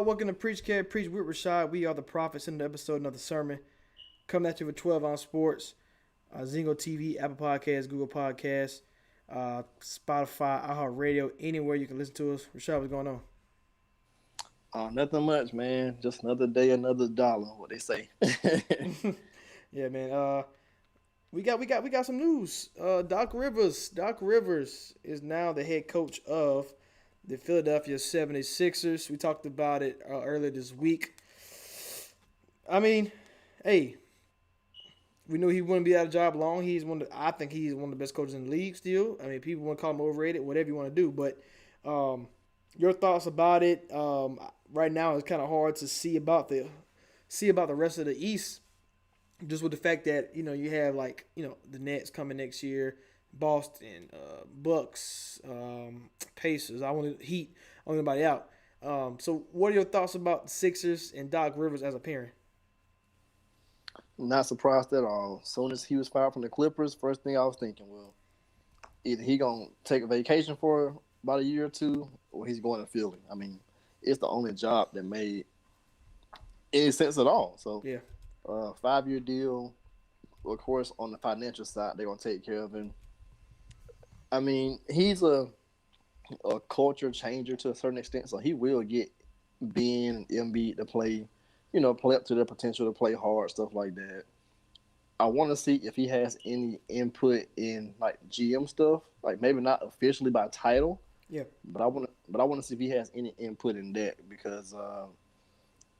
Welcome to Preach Care, Preach with Rashad. We are the prophets in the episode, another sermon. Coming at you with 12 on sports, Zingo TV, Apple Podcasts, Google Podcasts, Spotify, iHeartRadio, anywhere you can listen to us. Rashad, what's going on? Nothing much, man. Just another day, another dollar. What they say. Yeah, man. We got some news. Doc Rivers is now the head coach of the Philadelphia 76ers. We talked about it earlier this week. I mean, hey, we knew he wouldn't be out of job long. I think he's one of the best coaches in the league still. I mean, people want to call him overrated, whatever you want to do. But your thoughts about it? Right now, it's kind of hard to see about the rest of the East, just with the fact that you have the Nets coming next year, Boston, Bucks, Pacers. I want Heat. I want anybody out. So, what are your thoughts about the Sixers and Doc Rivers as a parent? Not surprised at all. As soon as he was fired from the Clippers, first thing I was thinking, well, either he gonna take a vacation for about a year or two, or he's going to Philly. I mean, it's the only job that made any sense at all. So, yeah, 5-year deal. Of course, on the financial side, they're gonna take care of him. I mean, he's a culture changer to a certain extent, so he will get Ben and Embiid to play up to their potential to play hard, stuff like that. I want to see if he has any input in like GM stuff, like maybe not officially by title. Yeah. But I want to see if he has any input in that because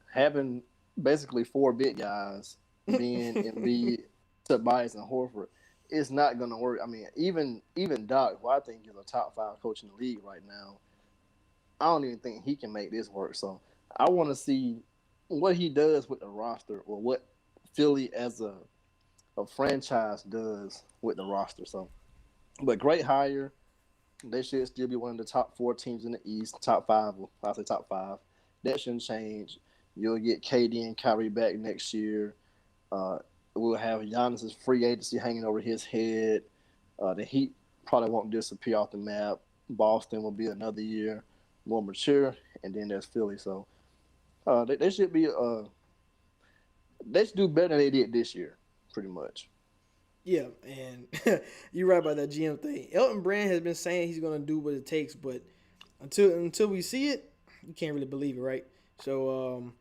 having basically 4 big guys, being Embiid, Tobias, and Horford, it's not gonna work. I mean, even Doc, who I think is a top 5 coach in the league right now, I don't even think he can make this work. So I want to see what he does with the roster, or what Philly as a franchise does with the roster. So, but great hire. They should still be one of the top 4 teams in the East, top 5. I'll say top 5. That shouldn't change. You'll get KD and Kyrie back next year. We'll have Giannis's free agency hanging over his head. The Heat probably won't disappear off the map. Boston will be another year more mature, and then there's Philly. So they should be they should do better than they did this year, pretty much. Yeah, and you're right about that GM thing. Elton Brand has been saying he's going to do what it takes, but until we see it, you can't really believe it, right? So,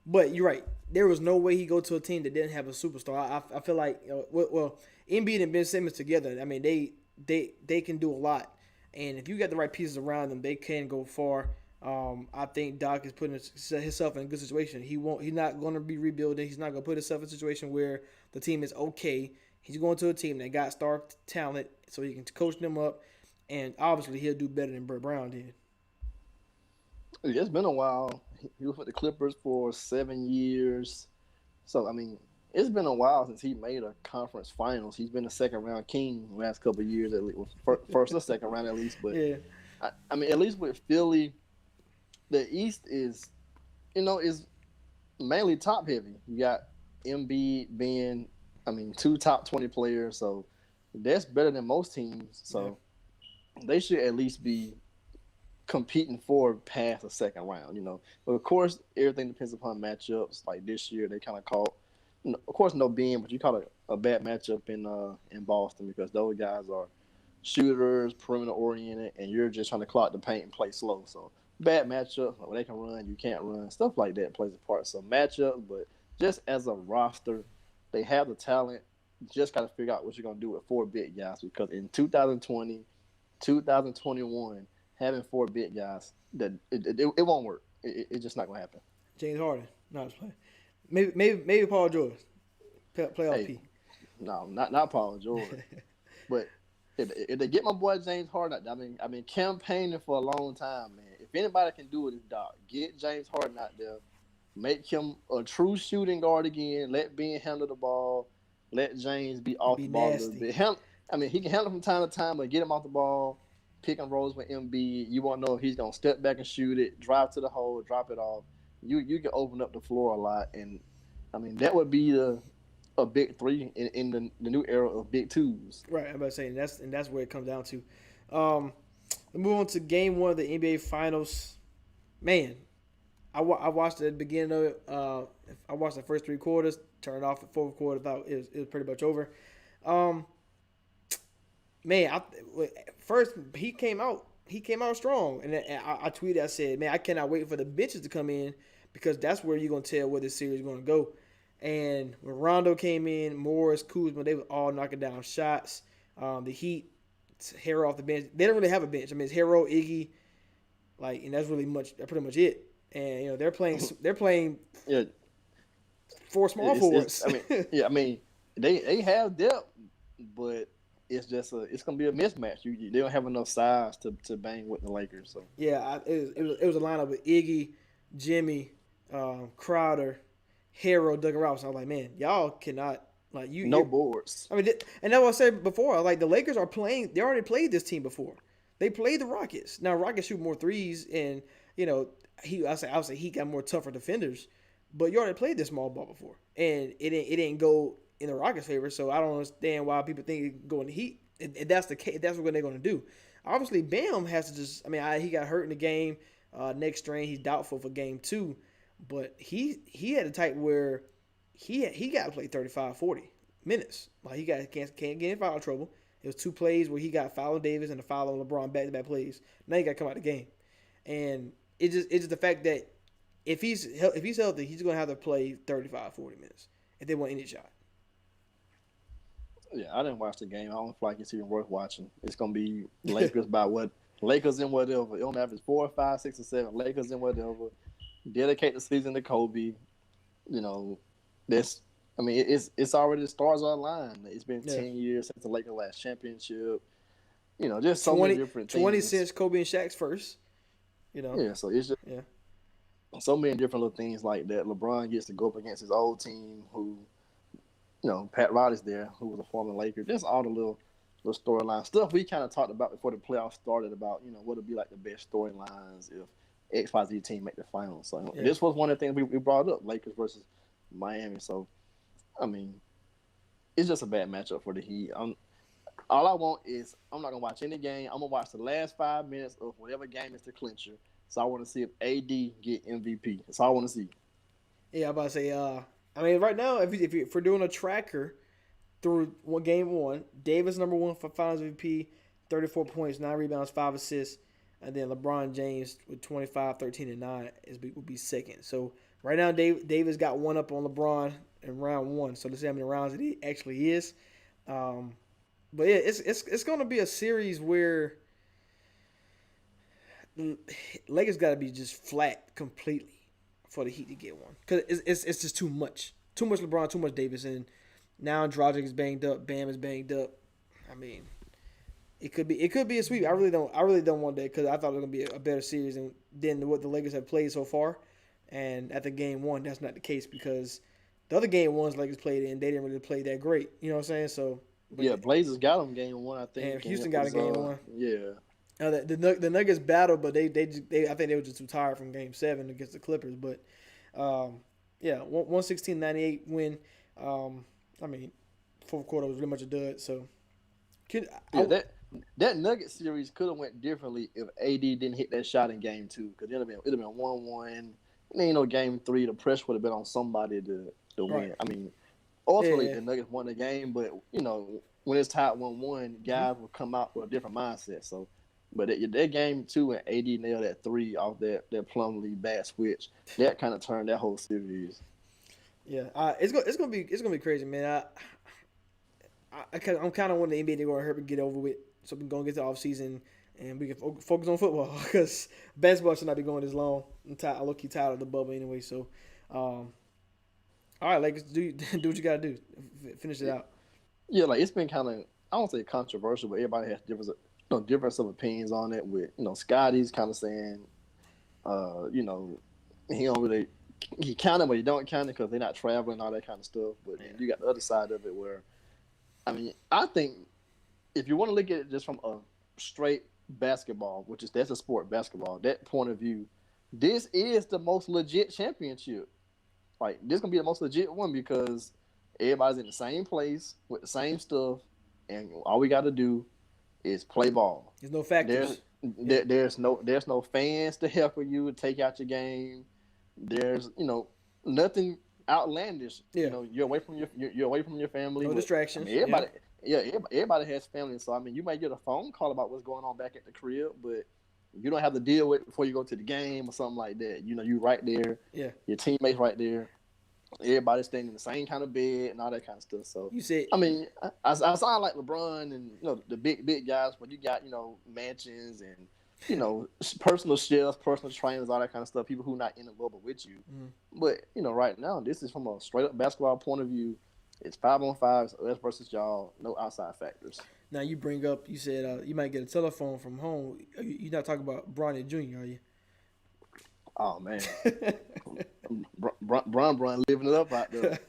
but you're right. There was no way he go to a team that didn't have a superstar. I feel like, well, Embiid and Ben Simmons together, I mean, they can do a lot. And if you got the right pieces around them, they can go far. I think Doc is putting himself in a good situation. He's not going to be rebuilding. He's not going to put himself in a situation where the team is okay. He's going to a team that got star talent, so he can coach them up. And obviously, he'll do better than Brett Brown did. It's been a while. He was with the Clippers for 7 years. So, I mean, it's been a while since he made a conference finals. He's been a second-round king the last couple of years, at least. First or second round, at least. But, yeah. I mean, at least with Philly, the East is mainly top-heavy. You got Embiid, Ben, 2 top 20 players. So, that's better than most teams. So, they should at least be competing for past a second round, But of course, everything depends upon matchups. Like this year, they kind of caught, of course, no Ben, but you caught a bad matchup in Boston because those guys are shooters, perimeter oriented, and you're just trying to clock the paint and play slow. So bad matchup, when they can run, you can't run, stuff like that plays a part. So matchup, but just as a roster, they have the talent. Just got to figure out what you're gonna do with 4 big guys because in 2020, 2021. Having 4 big guys, that it won't work. It's just not gonna happen. James Harden, not playing. Maybe Paul George, playoff P. No, not Paul George. But if they get my boy James Harden, I've been campaigning for a long time, man. If anybody can do it, it's Doc. Get James Harden out there, make him a true shooting guard again. Let Ben handle the ball. Let James be off the ball a little bit. He can handle from time to time, but get him off the ball. Pick and rolls with Embiid. You won't know if he's gonna step back and shoot it, drive to the hole, drop it off. You can open up the floor a lot, and that would be a big 3 in the new era of big 2s. Right, I'm about to say, and that's where it comes down to. Let's move on to Game 1 of the NBA Finals. Man, I watched the beginning of it. I watched the first three quarters. Turned off the fourth quarter. Thought it was pretty much over. Um, man, first he came out. He came out strong, and I tweeted. I said, "Man, I cannot wait for the benches to come in because that's where you're gonna tell where this series is gonna go." And when Rondo came in, Morris, Kuzma, they were all knocking down shots. The Heat, Hero off the bench. They don't really have a bench. I mean, it's Hero, Iggy, like, and that's pretty much it. And they're playing Yeah, four small it's forwards. I mean, yeah, I mean, they have depth, but it's gonna be a mismatch. They don't have enough size to bang with the Lakers. So Yeah, it was a lineup with Iggy, Jimmy, Crowder, Hero, Doug Robinson. I was like, man, y'all cannot like you. no You boards. I mean, and that's what I said before. Like the Lakers are playing. They already played this team before. They played the Rockets. Now Rockets shoot more threes, and you know I say he got more tougher defenders. But you already played this small ball before, and it didn't go in the Rockets' favor. So I don't understand why people think it go in the Heat. If that's the case, that's what they're going to do. Obviously, Bam has to just. I mean, he got hurt in the game. Next strain, he's doubtful for game two, but he had a type where he got to play 35, 40 minutes. Like he can't get in foul trouble. It was two plays where he got foul on Davis and a foul on LeBron back to back plays. Now he got to come out of the game, and it's just the fact that if he's healthy, he's gonna have to play 35, 40 minutes if they want any shot. Yeah, I didn't watch the game. I don't feel like it's even worth watching. It's gonna be Lakers by what Lakers and whatever. It don't matter if it's 4 or 5, 6 or 7. Lakers and whatever. Dedicate the season to Kobe. You know, this. I mean, it's already the stars are aligned. It's been Yeah, 10 years since the Lakers last championship. You know, just so many 20, different 20 things. since Kobe and Shaq's first. You know, Yeah, so it's just yeah, so many different little things like that. LeBron gets to go up against his old team, who Pat Riley's there, who was a former Laker. Just all the little storyline stuff we kind of talked about before the playoffs started about what would be like the best storylines if XYZ team make the finals. So yeah, this was one of the things we brought up, Lakers versus Miami. So I mean, it's just a bad matchup for the Heat. All I want is I'm not gonna watch any game. I'm gonna watch the last 5 minutes of whatever game is the clincher. So I want to see if AD get MVP. That's all I want to see. yeah. I'm about to say, I mean, right now, if we're doing a tracker through game one, Davis number one for Finals MVP, 34 points, 9 rebounds, 5 assists, and then LeBron James with 25, 13, and 9 would be second. So right now, Davis got one up on LeBron in round one. So let's see how many rounds it actually is. Um, but yeah, it's going to be a series where Lakers got to be just flat completely for the Heat to get one because it's just too much LeBron, too much Davis, and now Dragic is banged up, Bam is banged up. I mean, it could be a sweep. I really don't want that because I thought it was gonna be a better series than what the Lakers have played so far. And at the game one, that's not the case because the other game ones Lakers played in, they didn't really play that great. You know what I'm saying? So, but Yeah, Blazers got them game one, I and think, and Houston it got a was game one. yeah. The Nuggets battled, but they I think they were just too tired from Game 7 against the Clippers. But yeah, 116-98 win. I mean, fourth quarter was really much a dud. So could Yeah, that Nugget series could have went differently if AD didn't hit that shot in game two. Because it'd have been 1-1. And then game three, the pressure would have been on somebody to right? win. I mean, Yeah, ultimately yeah. the Nuggets won the game, but when it's tied 1-1, Mm-hmm. guys will come out with a different mindset. So, but that game two and AD nailed that three off that Plumlee bad switch. That kind of turned that whole series. Yeah. It's gonna be crazy, man. I'm kind of wanting the NBA to go ahead and get over with, so we can go and get to the off season and we can focus on football because basketball should not be going this long. I'm low key tired of the bubble anyway. So, all right, Lakers, do what you gotta do. Finish it out. Yeah, like it's been kind of I don't say controversial, but everybody has difference of opinions on it. With Scotty's kind of saying, he don't really he count it, but he don't count it because they're not traveling, all that kind of stuff. But then Yeah. you got the other side of it where I mean I think if you want to look at it just from a straight basketball, that's a sport basketball, that point of view, this is the most legit championship. Like this gonna be the most legit one because everybody's in the same place with the same stuff, and all we got to do is play ball. There's no There, factors. Yeah. there's no fans to help with you take out your game. There's nothing outlandish. Yeah. You're away from you're away from your family. No But I distractions. mean, Yeah. everybody has family. So I mean, you might get a phone call about what's going on back at the crib, but you don't have to deal with it before you go to the game or something like that. You right there. Yeah. Your teammates right there. Everybody's staying in the same kind of bed and all that kind of stuff. So You said I mean, I sound like LeBron and the big guys, but you got mansions and personal chefs, personal trainers, all that kind of stuff. People who not in the bubble with you. But right now, this is from a straight up basketball point of view. It's 5-on-5, us versus y'all. No outside factors. now you bring up. You said you might get a telephone from home. You're not talking about Bronny Jr., are you? Oh man, Bron living it up out there.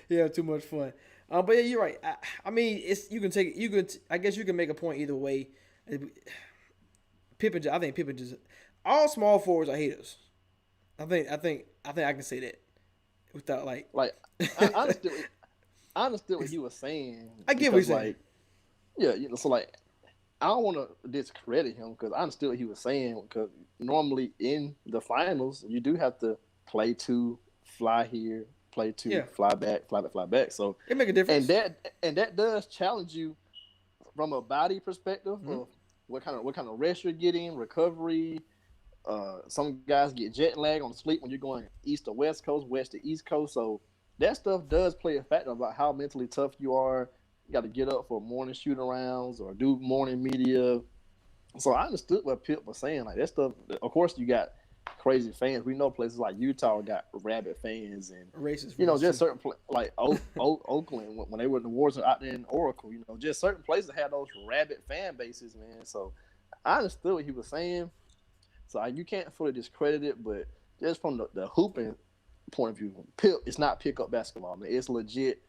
Yeah, too much fun. But yeah, you're right. I mean, you can take you could. I guess you can make a point either way. Pippen, I think Pippen just all small forwards are haters. I can say that without Like I understood what he was saying. I get what he's saying. Yeah, so I don't want to discredit him because I understood what he was saying. Because normally in the finals, you do have to play two, fly here, play two, fly back, fly back, fly back. So it make a difference, and that does challenge you from a body perspective of what kind of rest you're getting, recovery. Some guys get jet lag on sleep when you're going east to west coast, west to east coast. So that stuff does play a factor about how mentally tough you are. You got to get up for morning shoot arounds or do morning media. So I understood what Pip was saying. Like that stuff. Of course, you got crazy fans. We know places like Utah got rabid fans and racist. Just certain like Oakland when they were in the wars out there in Oracle. Just certain places had those rabid fan bases, man. So I understood what he was saying. So you can't fully discredit it, but just from the hooping point of view, it's not pickup basketball. Man. It's legit.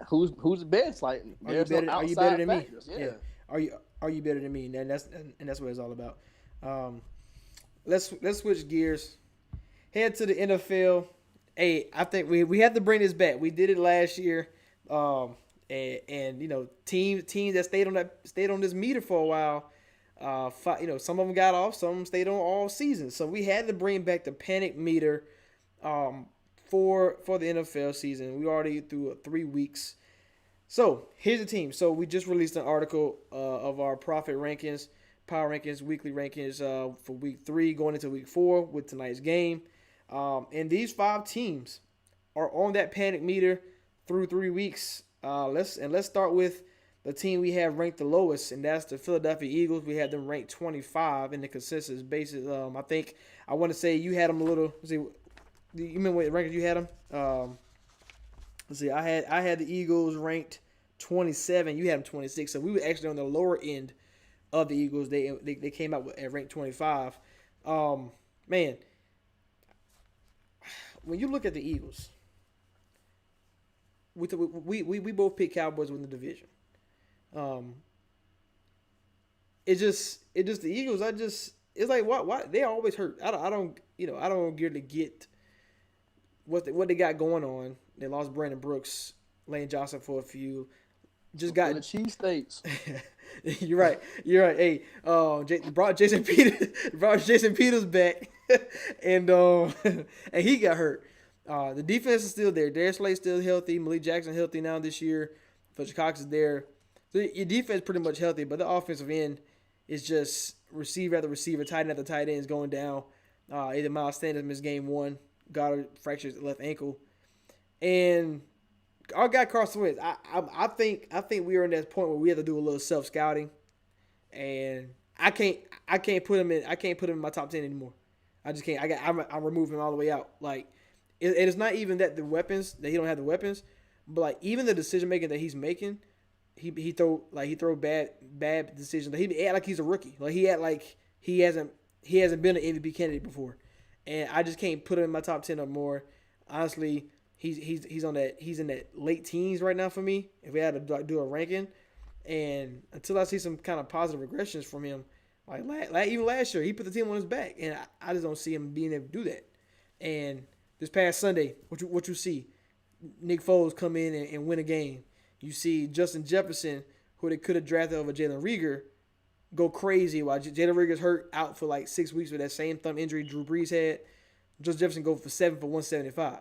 Who's the best? Like, are you better than factors. Me? Yeah. Are you better than me? And that's what it's all about. Let's switch gears. Head to the NFL. Hey, I think we have to bring this back. We did it last year. And teams that stayed on this meter for a while. Some of them got off, some of them stayed on all season. So we had to bring back the panic meter for the NFL season. We already through 3 weeks. So here's the team. So we just released an article of our profit rankings, power rankings, weekly rankings for week 3 going into week 4 with tonight's game. And these 5 teams are on that panic meter through 3 weeks. Let's start with the team we have ranked the lowest, and that's the Philadelphia Eagles. We had them ranked 25 in the consensus basis. I want to say you had them a little. Let's see, you remember what rankings you had them? Let's see, I had the Eagles ranked 27. You had them 26, so we were actually on the lower end of the Eagles. They came out at ranked 25. Man, when you look at the Eagles, we both picked Cowboys win the division. It's just the Eagles. It's like why they always hurt. I don't get what they got going on. They lost Brandon Brooks, Lane Johnson for a few. Just got the cheesesteaks. You're right. Hey, brought Jason Peters back, and and he got hurt. The defense is still there. Darius Slay's still healthy. Malik Jackson healthy now this year. Fletcher Cox is there. So your defense is pretty much healthy, but the offensive end is just receiver after receiver, tight end after tight end is going down. Either Miles Sanders missed game 1, Goddard fractured his left ankle, and our guy Carson Wentz. I think we are in that point where we have to do a little self scouting, and I can't put him in my top 10 anymore. I just can't. I'm removing him all the way out. Like it's not even that the weapons that he don't have the weapons, but like even the decision making that he's making. He throw bad decisions. He act like he's a rookie. Like he hasn't been an MVP candidate before, and I just can't put him in my top 10 or more. Honestly, he's in that late teens right now for me. If we had to do a ranking, and until I see some kind of positive regressions from him, like even last year, he put the team on his back, and I just don't see him being able to do that. And this past Sunday, what you see, Nick Foles come in and win a game. You see Justin Jefferson, who they could have drafted over Jalen Reagor, go crazy while Jalen Reagor's hurt out for like 6 weeks with that same thumb injury Drew Brees had. Justin Jefferson go for 7 for 175.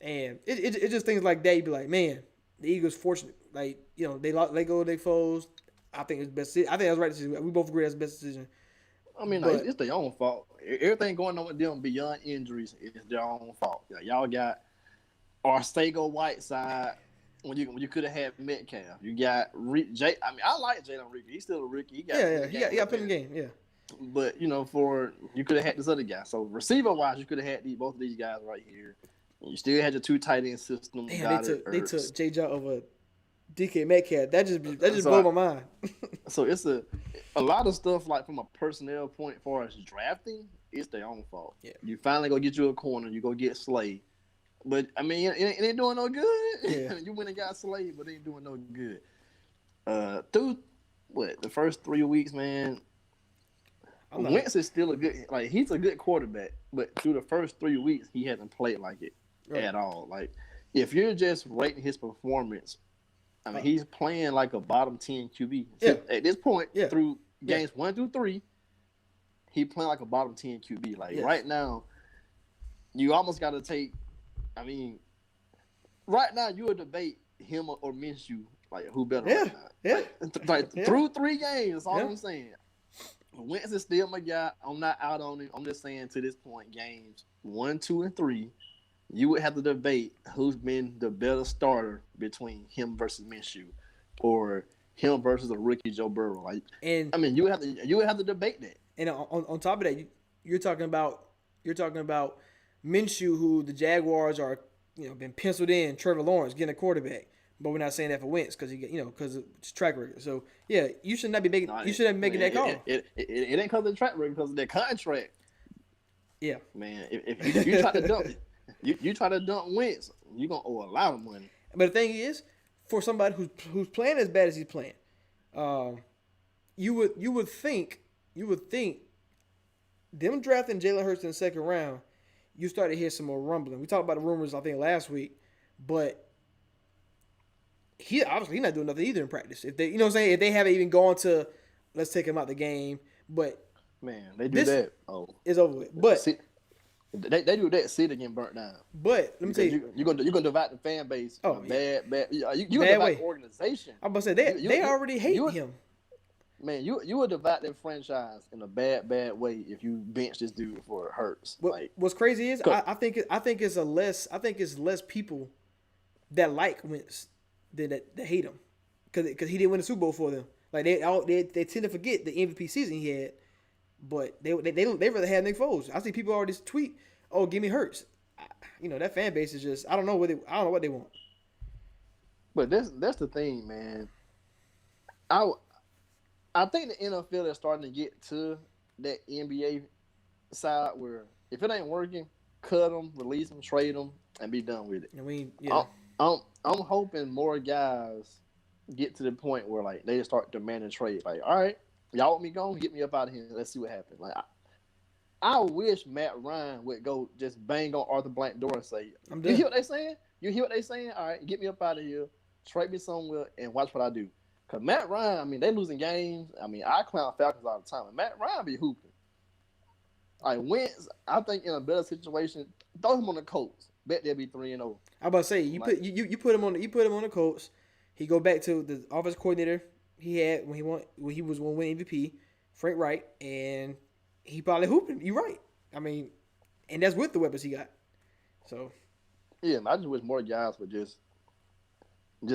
And it just things like that. You be like, man, the Eagles fortunate. Like, they let go of their foes. I think it's best. I think that's the right decision. We both agree that's the best decision. I mean, But it's their own fault. Everything going on with them beyond injuries is their own fault. Y'all got Arcego Whiteside when you could have had Metcalf. You got Jay. I mean, I like Jalen Reagor. He's still a rookie. He got put in the game. Yeah. But you could have had this other guy. So receiver wise, you could have had both of these guys right here. And you still had your 2 tight end system. Damn, they took J. J over DK Metcalf. That just blew my mind. So it's a lot of stuff like from a personnel point as far as drafting, it's their own fault. Yeah. You finally go get you a corner, you go get Slay. But I mean, it ain't doing no good. Yeah. You went and got Slay, but it ain't doing no good. Through the first 3 weeks, man. Wentz is still he's a good quarterback, but through the first 3 weeks, he hasn't played like it at all. Like, if you're just rating his performance, I mean, he's playing like a bottom 10 QB. Yeah. At this point, through games 1 through 3, he playing like a bottom 10 QB. Like, right now, you almost got to take, I mean, right now, you would debate him or Minshew, like, who better right now. Through 3 games, that's all I'm saying. Wentz is still my guy. I'm not out on him. I'm just saying to this point, games 1, 2, and 3, you would have to debate who's been the better starter between him versus Minshew, or him versus a rookie Joe Burrow. Like, and I mean, you would have to debate that. And on top of that, you're talking about Minshew, who the Jaguars are been penciled in. Trevor Lawrence getting a quarterback. But we're not saying that for Wentz because because it's track record. So you should not be making that call. It ain't because of the track record, because of their contract. Yeah, man. If you try to dump you try to dump Wentz, you're gonna owe a lot of money. But the thing is, for somebody who's playing as bad as he's playing, you would think them drafting Jalen Hurts in the second round, you started to hear some more rumbling. We talked about the rumors I think last week, but he's not doing nothing either in practice. If they, if they haven't even gone to, let's take him out the game. But man, they do that. Oh, it's over with. But they do that. See it getting burnt down. But let me tell you, you're gonna divide the fan base. Oh, bad. You gonna divide the organization. I'm about to say they already hate him. Man, you would divide that franchise in a bad way if you bench this dude for Hurts. What's crazy is I think it's less people that like Wentz that hate him because he didn't win the Super Bowl for them. Like they tend to forget the MVP season he had, but they rather have Nick Foles. I see people already tweet, "Oh, give me Hurts." That fan base is just I don't know what they want. But that's the thing, man. I think the NFL is starting to get to that NBA side where if it ain't working, cut them, release them, trade them, and be done with it. I'm hoping more guys get to the point where like they start demanding trade. Like, all right, y'all want me gone? Get me up out of here. Let's see what happens. Like, I wish Matt Ryan would go just bang on Arthur Blank door and say, "You hear what they saying? You hear what they saying? All right, get me up out of here. Trade me somewhere and watch what I do." Cause Matt Ryan, I mean, they losing games. I mean, I clown Falcons all the time, and Matt Ryan be hooping. Like Wentz, I think in a better situation, throw him on the Colts. Bet they'll be 3-0. I about to say you put him on the Colts. He go back to the offense coordinator he had when he was one win MVP, Frank Wright, and he probably hooping. You're right. I mean, and that's with the weapons he got. So yeah, I just wish more guys would just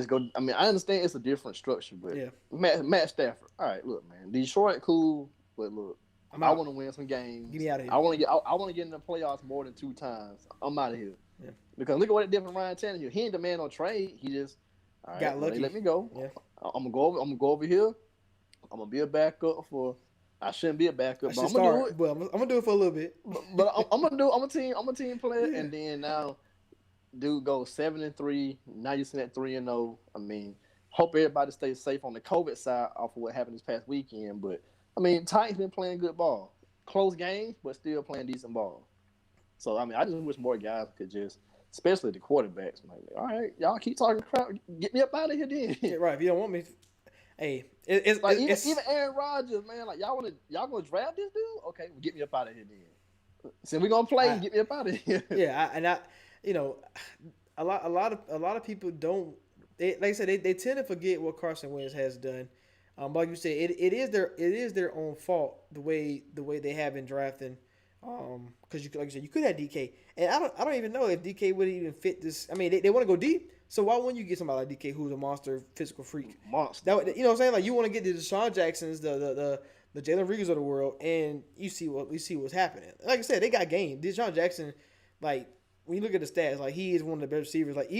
go. I mean, I understand it's a different structure, but Matt Stafford. All right, look, man, Detroit cool, but look, I want to win some games. Get me out of here. I want to get in the playoffs more than 2 times. I'm out of here. Yeah. Because look at what it did for Ryan Tannehill. He ain't demand no trade. He just got lucky. Let me go. Yeah. I'm gonna go over here. I'm gonna be a backup for. I shouldn't be a backup, but I'm gonna do it. But I'm gonna do it for a little bit. But I'm a team player, and then now, dude goes 7-3. Now you're sitting at 3-0. I mean, hope everybody stays safe on the COVID side off of what happened this past weekend. But I mean, Titans been playing good ball, close games, but still playing decent ball. So I mean, I just wish more guys could just, especially the quarterbacks, like, all right, y'all keep talking crap, get me up out of here then. Yeah, right. If you don't want me, hey, even Aaron Rodgers, man, like y'all gonna draft this dude? Okay, well, get me up out of here then. So we gonna play I and get me up out of here. yeah, you know, a lot of people don't. Like I said, they tend to forget what Carson Wentz has done. Like you said, it is their own fault the way they have been drafting. Because like you said, you could have DK, and I don't even know if DK would even fit this. I mean, they want to go deep, so why wouldn't you get somebody like DK who's a monster physical freak? Monster. That you know what I'm saying? Like you want to get the Deshaun Jacksons, the Jalen Reagers of the world, and you see what's happening. Like I said, they got game. Deshaun Jackson, like when you look at the stats, like he is one of the best receivers. Like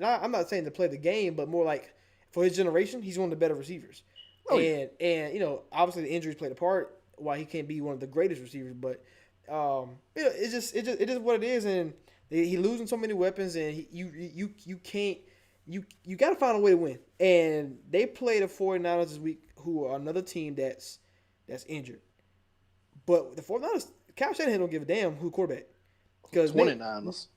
I'm not saying to play the game, but more like for his generation, he's one of the better receivers. Oh yeah. And obviously the injuries played a part why he can't be one of the greatest receivers. But it's just what it is, and he losing so many weapons, and you can't you got to find a way to win. And they play the 49ers this week, who are another team that's injured. But the 49ers, Kyle Shanahan don't give a damn who quarterback. Because 29ers.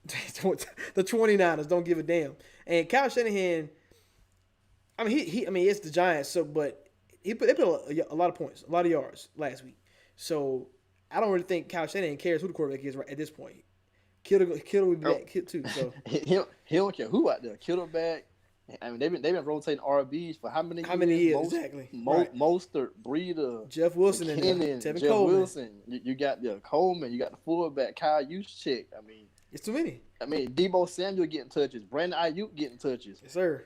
The 29ers don't give a damn. And Kyle Shanahan, I mean, it's the Giants, but they put a lot of points, a lot of yards last week. So I don't really think Kyle Shanahan cares who the quarterback is right at this point. Kittle will be back too. So he don't care who out there. Kittle back. I mean, they've been rotating RBs for how many years? How many years exactly? Right. Mostert, Breeder, Jeff Wilson, McKinnon, and Tevin Jeff Coleman. Wilson. You got the Coleman. You got the fullback Kyle Juszczyk. I mean, It's too many. I mean, Debo Samuel getting touches, Brandon Ayuk getting touches. Yes, sir.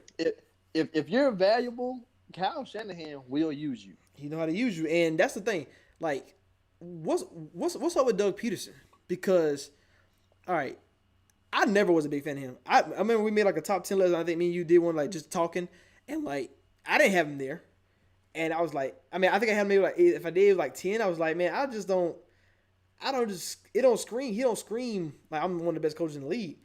If you're valuable, Kyle Shanahan will use you. He know how to use you, and that's the thing. Like, what's up with Doug Peterson? Because, all right, I never was a big fan of him. I remember we made like a top 10 list. And I think me and you did one like just talking, and like I didn't have him there, and I was like, I mean, I think I had him maybe like if I did it was like 10. I was like, man, I don't scream. He don't scream like I'm one of the best coaches in the league,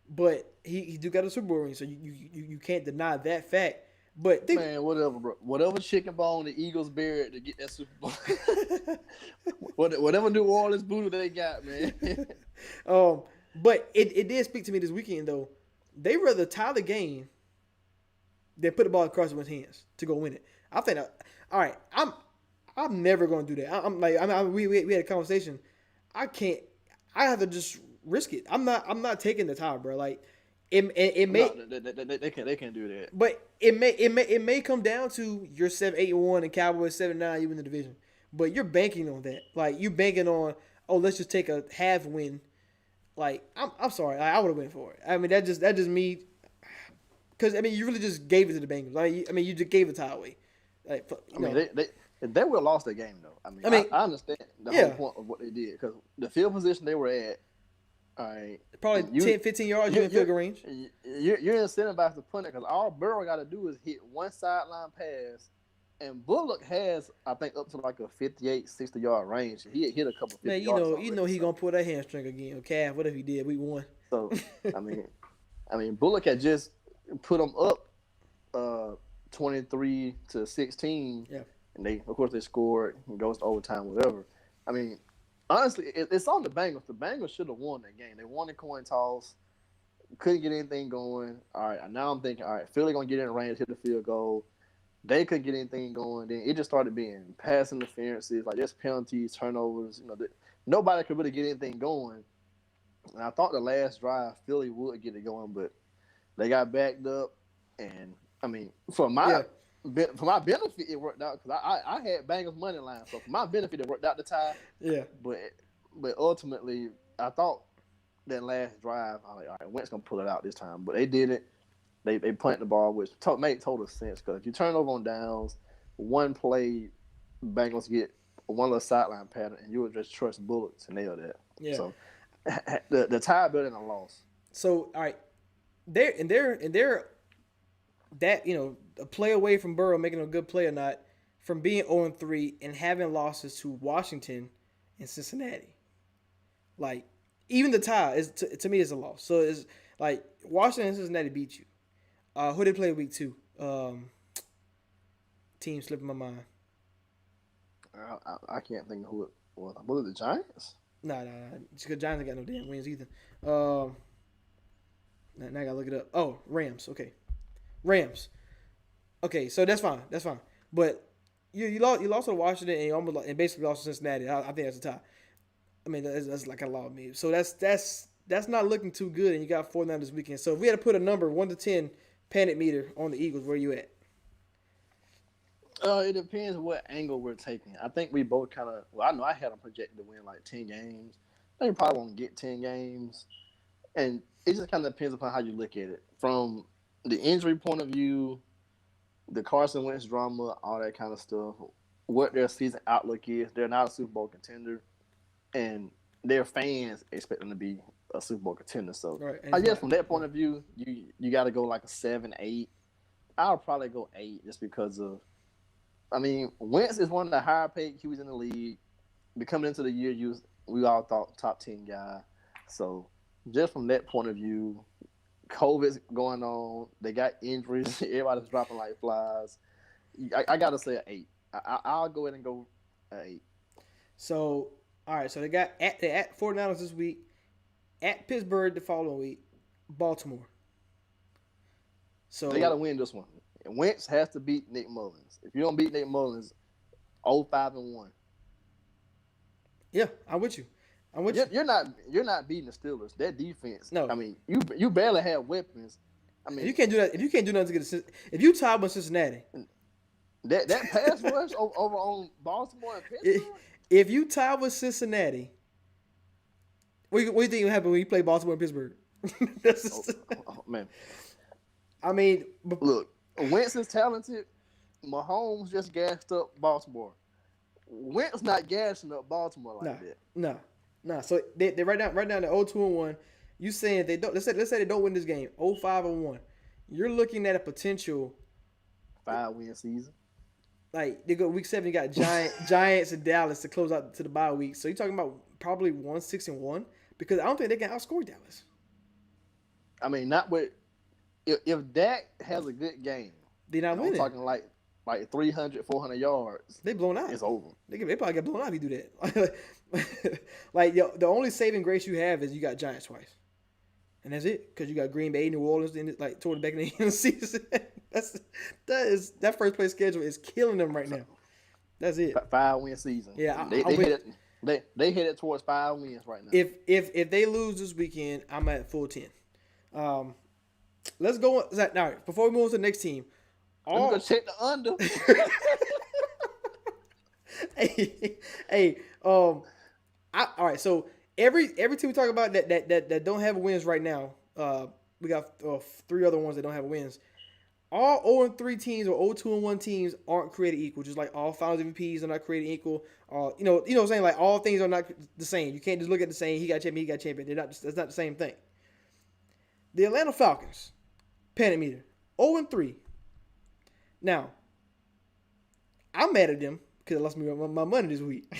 but he do got a Super Bowl ring, so you can't deny that fact. But man, whatever, bro. Whatever chicken bone the Eagles buried to get that Super Bowl. Whatever New Orleans voodoo they got, man. But it did speak to me this weekend though. They rather tie the game than put the ball across one's hands to go win it. I think, all right, I'm never going to do that. We had a conversation. I can't. I have to just risk it. I'm not taking the tie, bro. Like it may. No, they can't do that. But it may come down to you're 7-8-1 and Cowboys 7-9. You win the division, but you're banking on that. Like you're banking on let's just take a half win. Like I'm sorry, I would have went for it. I mean that just me, because I mean you really just gave it to the Bengals. I mean you just gave the tie away. Like they would have lost that game though. I mean I understand the whole point of what they did because the field position they were at. All right, probably 10, 15 yards. You're in field goal range. You're incentivized to punt it because all Burrow got to do is hit one sideline pass, and Bullock has I think up to like a 58, 60-yard range. He hit a couple. 50 Man, yards you know he gonna pull that hamstring again or calf, whatever he did. We won. So I mean Bullock had just put them up 23-16. Yeah. And of course they scored and goes to overtime, whatever. I mean, honestly, it's on the Bengals. The Bengals should have won that game. They won the coin toss, couldn't get anything going. All right, now I'm thinking, all right, Philly gonna get in range, hit the field goal. They couldn't get anything going. Then it just started being pass interferences, like just penalties, turnovers. Nobody could really get anything going. And I thought the last drive Philly would get it going, but they got backed up. And I mean, for my benefit, it worked out because I had Bengals money line, so for my benefit, it worked out the tie. Yeah. But ultimately, I thought that last drive, I was like, all right, Wentz gonna pull it out this time, but they did it. They planted the ball, which made total sense because if you turn over on downs, one play, Bengals get one little sideline pattern, and you would just trust Bullock to nail that. Yeah. So the tie better than a loss. So all right, they're that a play away from Burrow making a good play or not from being 0-3 and having losses to Washington and Cincinnati. Like even the tie is to me is a loss. So it's like Washington and Cincinnati beat you. Who they play week 2? Team slipping my mind. I can't think of who it was. Was it the Giants? No. Just because Giants ain't got no damn wins either. Now I gotta look it up. Oh, Rams. Okay, Rams. Okay, so that's fine. But you lost to Washington and you almost and basically lost to Cincinnati. I think that's a tie. I mean, that's like a lot of me. So that's not looking too good, and you got 49 this weekend. So if we had to put a number 1 to 10 panic meter on the Eagles, where you at? It depends what angle we're taking. I think we both kind of. Well, I know I had them projected to win like 10 games. I think probably won't get 10 games, and it just kind of depends upon how you look at it. From the injury point of view, the Carson Wentz drama, all that kind of stuff. What their season outlook is, they're not a Super Bowl contender, and their fans expect them to be a Super Bowl contender. So Right, I guess from that point of view, you got to go like a 7, 8. I'll probably go 8 just because of. I mean, Wentz is one of the higher paid QBs in the league. Coming into the year, we all thought top 10 guy. So just from that point of view, COVID's going on. They got injuries. Everybody's dropping like flies. I got to say an 8. I'll go ahead and go an 8. So all right, so they at 49ers this week, at Pittsburgh the following week, Baltimore. So they got to win this one. And Wentz has to beat Nick Mullins. If you don't beat Nick Mullins, 0-5-1. Yeah, I'm with you. You're not beating the Steelers. That defense. No. I mean, you barely have weapons. I mean, you can't do that. If you can't do nothing to get if you tied with Cincinnati, that pass rush over on Baltimore and Pittsburgh. If you tie with Cincinnati, what do you think will happen when you play Baltimore and Pittsburgh? Man. I mean, look, Wentz is talented. Mahomes just gassed up Baltimore. Wentz not gassing up Baltimore like that. No. So they right down to 0-2-1. You saying they don't? Let's say they don't win this game, 0-5-1. You're looking at a potential 5-win season. Like they go week 7, you got Giants and Dallas to close out to the bye week. So you're talking about probably 1-6-1 because I don't think they can outscore Dallas. I mean, not with if Dak has a good game, they're not winning. I'm talking like 300, 400 yards. They blown out. It's over. They probably get blown out if you do that. Like the only saving grace you have is you got Giants twice, and that's it. Because you got Green Bay, New Orleans, and like toward the back of the end of the season. that first place schedule is killing them right now. That's it. 5-win season. Yeah, they headed towards 5 wins right now. If they lose this weekend, I'm at full 10. Let's go. All right, before we move on to the next team, I'm gonna check the under. all right. So every team we talk about that don't have wins right now, we got 3 other ones that don't have wins. All 0-3 teams or 0-2-1 teams aren't created equal. Just like all Finals MVPs are not created equal. You know what I'm saying? Like all things are not the same. You can't just look at the same. He got champion. He got champion. They're not. That's not the same thing. The Atlanta Falcons, panic meter, 0-3. Now, I'm mad at them because I lost me my money this week.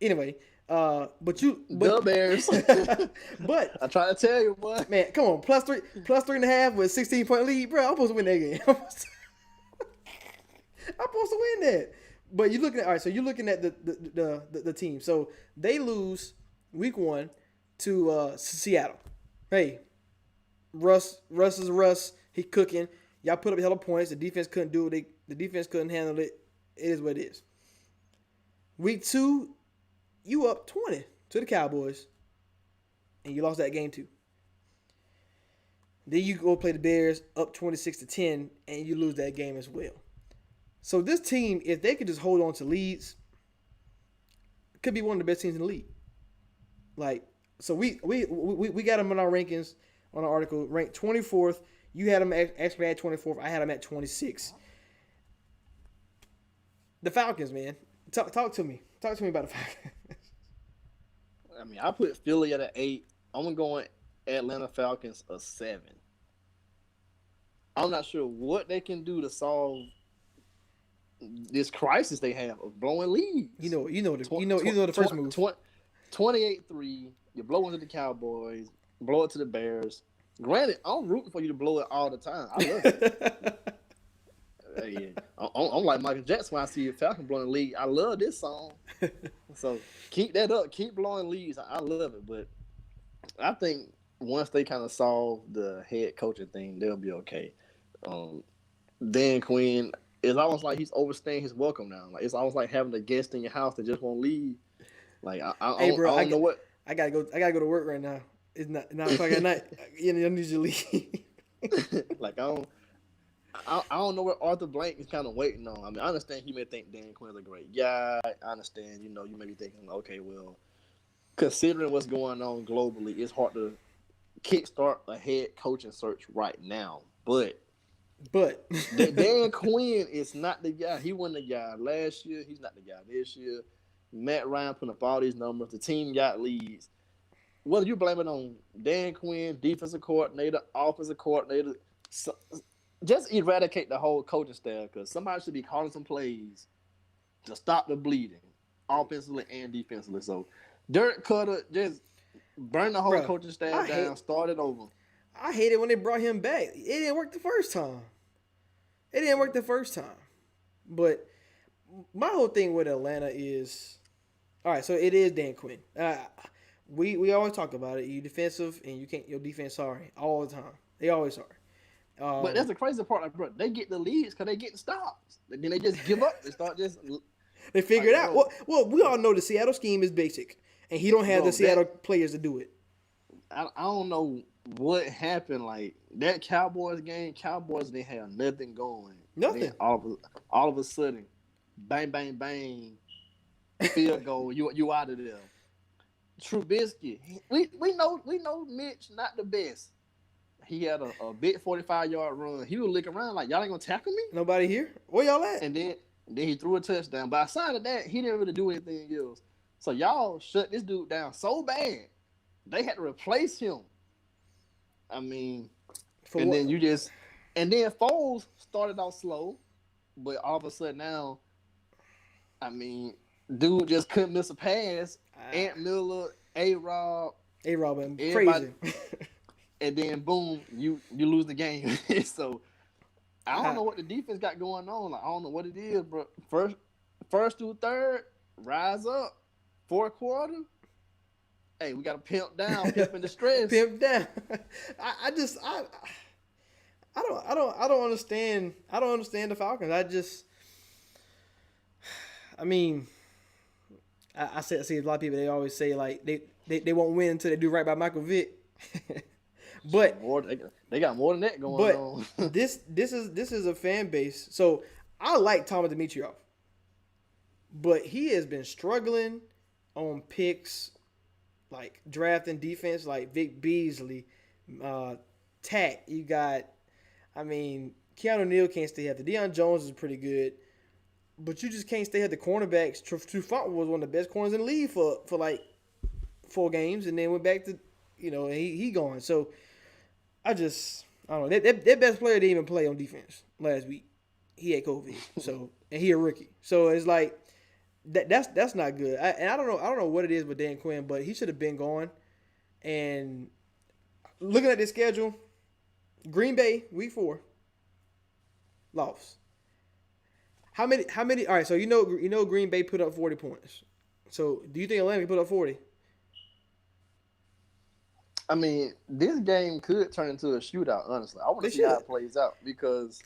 Anyway, the Bears. But I try to tell you, boy. Man, come on, plus 3.5 with 16-point lead, bro. I'm supposed to win that game. I'm supposed to win that. But you're looking at So you're looking at the team. So they lose week 1 to Seattle. Hey, Russ is Russ. He cooking. Y'all put up hella points. The defense couldn't do it. The defense couldn't handle it. It is what it is. Week 2, you up 20 to the Cowboys, and you lost that game too. Then you go play the Bears, up 26-10, and you lose that game as well. So this team, if they could just hold on to leads, could be one of the best teams in the league. Like, so we got them in our rankings on our article, ranked 24th. You had them actually at 24th. I had them at 26. The Falcons, man. Talk to me. Talk to me about the Falcons. I mean, I put Philly at an 8. I'm going Atlanta Falcons a 7. I'm not sure what they can do to solve this crisis they have of blowing leads. You know the first move. 28-3. You blow into the Cowboys. Blow it to the Bears. Granted, I'm rooting for you to blow it all the time. I love it. I'm like Michael Jackson when I see a Falcon blowing the lead. I love this song. So keep that up. Keep blowing leads. I love it. But I think once they kind of solve the head coaching thing, they'll be okay. Dan Quinn, it's almost like he's overstaying his welcome now. Like it's almost like having a guest in your house that just won't leave. Like Hey, I bro, don't know what. I gotta go. I gotta go to work right now. It's not 9 o'clock at night. You know, I need you to leave. Like I don't know what Arthur Blank is kind of waiting on. I mean, I understand he may think Dan Quinn's a great guy. I understand, you may be thinking, okay, well, considering what's going on globally, it's hard to kickstart a head coaching search right now. But But Dan Quinn is not the guy. He wasn't the guy last year. He's not the guy this year. Matt Ryan putting up all these numbers. The team got leads. Whether you blame it on Dan Quinn, defensive coordinator, offensive coordinator, so, just eradicate the whole coaching staff because somebody should be calling some plays to stop the bleeding, offensively and defensively. So, Dirk Cutter just burn the whole bro, coaching staff down, start it over. I hate it when they brought him back. It didn't work the first time. It didn't work the first time. But my whole thing with Atlanta is, all right. So it is Dan Quinn. We always talk about it. You defensive and you can't. Your defense sorry all the time. They always are. But that's the crazy part, like, bro. They get the leads because they get stops. And then they just give up. They start just. They figure it out. Well, we all know the Seattle scheme is basic, and he don't have the Seattle players to do it. I don't know what happened. Like that Cowboys game, Cowboys didn't have nothing going. Nothing. Then all of a sudden, bang, bang, bang, field goal. You out of there. Trubisky. We know Mitch not the best. He had a big 45-yard run. He was looking around like, y'all ain't gonna tackle me? Nobody here? Where y'all at? And then he threw a touchdown. But aside of that, he didn't really do anything else. So y'all shut this dude down so bad. They had to replace him. I mean, and then Foles started out slow, but all of a sudden now, I mean, dude just couldn't miss a pass. Ant Miller, A-Rob, crazy. And then boom, you lose the game. So I don't know what the defense got going on. Like, I don't know what it is, bro. First through third, rise up. Fourth quarter, hey, we got to pimp down, pimp in distress. Pimp down. I don't understand. I don't understand the Falcons. I see a lot of people. They always say like they won't win until they do right by Michael Vick. But they got more than that going on. this is a fan base. So I like Thomas Dimitroff, but he has been struggling on picks, like drafting defense, like Vic Beasley, Tack. You got, Keanu Neal can't stay healthy. Deion Jones is pretty good, but you just can't stay at the cornerbacks. Trufant was one of the best corners in the league for like 4 games, and then went back to, he gone. So I don't know. That best player didn't even play on defense last week. He had COVID, so and he a rookie. So it's like that's not good. I don't know what it is with Dan Quinn, but he should have been gone. And looking at the schedule, Green Bay week 4 loss. How many? All right, so you know Green Bay put up 40 points. So do you think Atlanta can put up 40? I mean, this game could turn into a shootout. Honestly, I want to see how it plays out because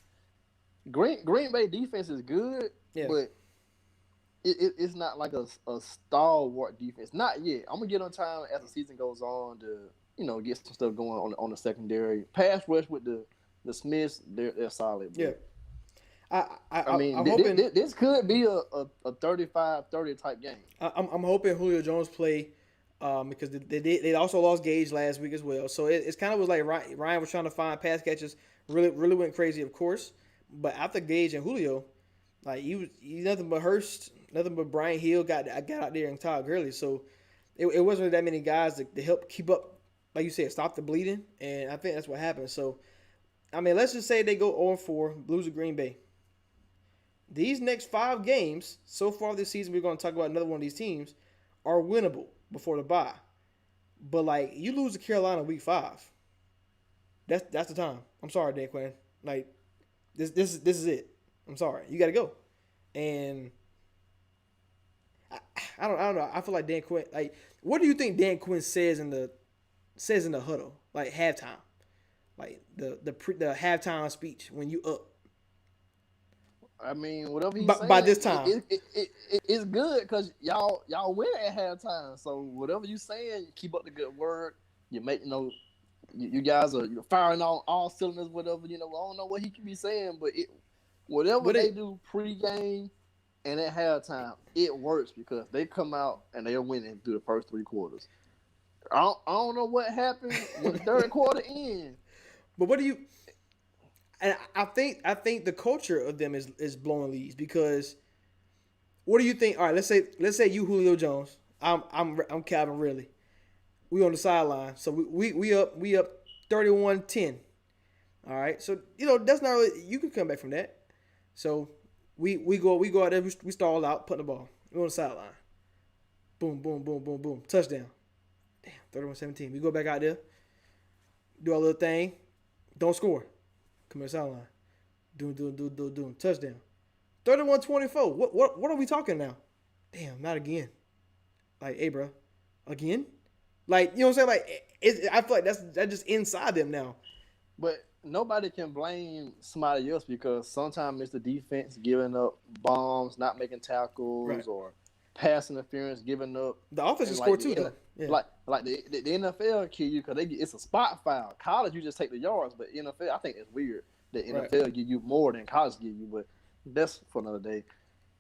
Green Bay defense is good, but it's not like a stalwart defense. Not yet. I'm gonna get on time as the season goes on to get some stuff going on the secondary. Pass rush with the Smiths, they're solid. Yeah. I'm hoping this could be a 35-30 type game. I'm hoping Julio Jones play. Because they also lost Gage last week as well, so it's kind of was like Ryan was trying to find pass catches, really went crazy, of course. But after Gage and Julio, like he nothing but Hurst, nothing but Brian Hill got out there and Todd Gurley, so it wasn't that many guys to help keep up, like you said, stop the bleeding, and I think that's what happened. So, let's just say they go 0-4, lose to Green Bay. These next 5 games so far this season, we're going to talk about another one of these teams, are winnable before the bye. But like you lose to Carolina week 5. That's the time. I'm sorry, Dan Quinn. Like this is it. I'm sorry. You gotta go. And I don't know. I feel like Dan Quinn, like what do you think Dan Quinn says in the huddle? Like halftime. Like the halftime speech when you up. I mean, whatever he's by saying, this time. it's good because y'all win at halftime. So whatever you saying, you keep up the good work. You make you guys are firing on all cylinders. Whatever I don't know what he can be saying, but whatever But they do pregame and at halftime, it works because they come out and they're winning through the first 3 quarters. I don't know what happened when the third quarter ends. but what do you? And I think the culture of them is blowing leads because what do you think? All right, let's say you Julio Jones. I'm Calvin Ridley. We on the sideline, so we up 31-10. All right, so that's not really you can come back from that. So we go out there, we stall out, putting the ball. We on the sideline. Boom, boom, boom, boom, boom, touchdown. Damn, 31-17. We go back out there, do our little thing, don't score. Come here, sideline. Doing. Touchdown. 31-24. What are we talking now? Damn, not again. Like, hey, bro, again? Like, you know what I'm saying? Like, I feel like that's just inside them now. But nobody can blame somebody else because sometimes it's the defense giving up bombs, not making tackles, Right. or pass interference, giving up. The offense And score too, though. Yeah. Like the NFL kill you because it's a spot foul. College, you just take the yards, but NFL, I think it's weird that NFL give you more than college give you, but that's for another day.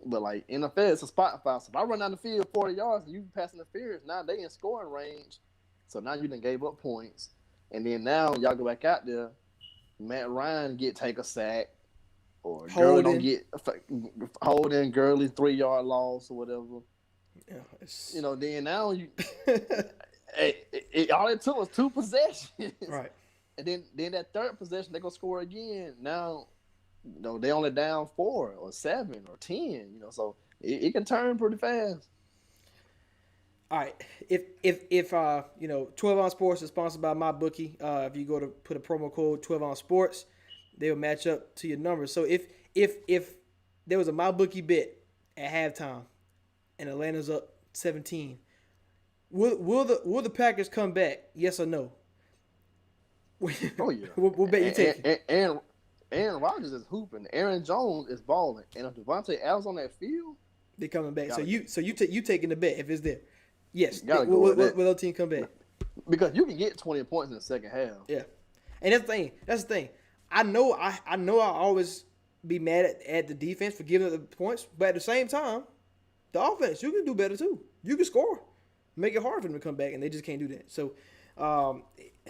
But like NFL, it's a spot foul. So if I run down the field 40 yards and you pass interference, now they in scoring range. So now you done gave up points. And then now y'all go back out there, Matt Ryan take a sack, or Gurley don't get holding Gurley 3-yard loss or whatever. Yeah, then now you all it took was 2 possessions. Right. And then that third possession they gonna score again. Now, they only down 4 or 7 or 10. So it can turn pretty fast. All right. If 12 Ounce Sports is sponsored by MyBookie, if you go to put a promo code 12 Ounce Sports, they will match up to your numbers. So if there was a MyBookie bet at halftime and Atlanta's up 17, will the Packers come back? Yes or no? Oh yeah. What bet you taking? And Aaron Rodgers is hooping. Aaron Jones is balling. And if Devontae Adams on that field, they coming back. So you taking the bet if it's there. Yes. Will their team come back? Because you can get 20 points in the second half. Yeah. And that's the thing. I know I always be mad at the defense for giving up the points, but at the same time, the offense, you can do better too. You can score. Make it hard for them to come back, and they just can't do that. So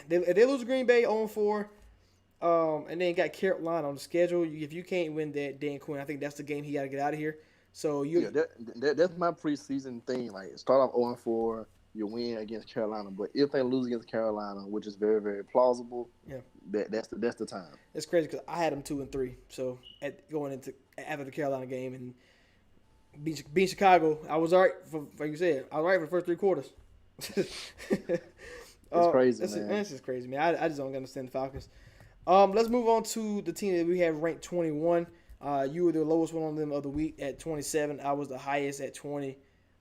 they lose Green Bay 0-4, and then got Carolina on the schedule. If you can't win that, Dan Quinn, I think that's the game he got to get out of here. So that's my preseason thing. Like, start off 0-4, you win against Carolina. But if they lose against Carolina, which is very, very plausible, that's the time. It's crazy because I had them 2-3. So going into after the Carolina game and being Chicago, I was all right for, like you said, I was all right for the first 3 quarters. It's crazy, man. It's just crazy, man. I just don't understand the Falcons. Let's move on to the team that we have ranked 21. You were the lowest one on them of the week at 27. I was the highest at 20.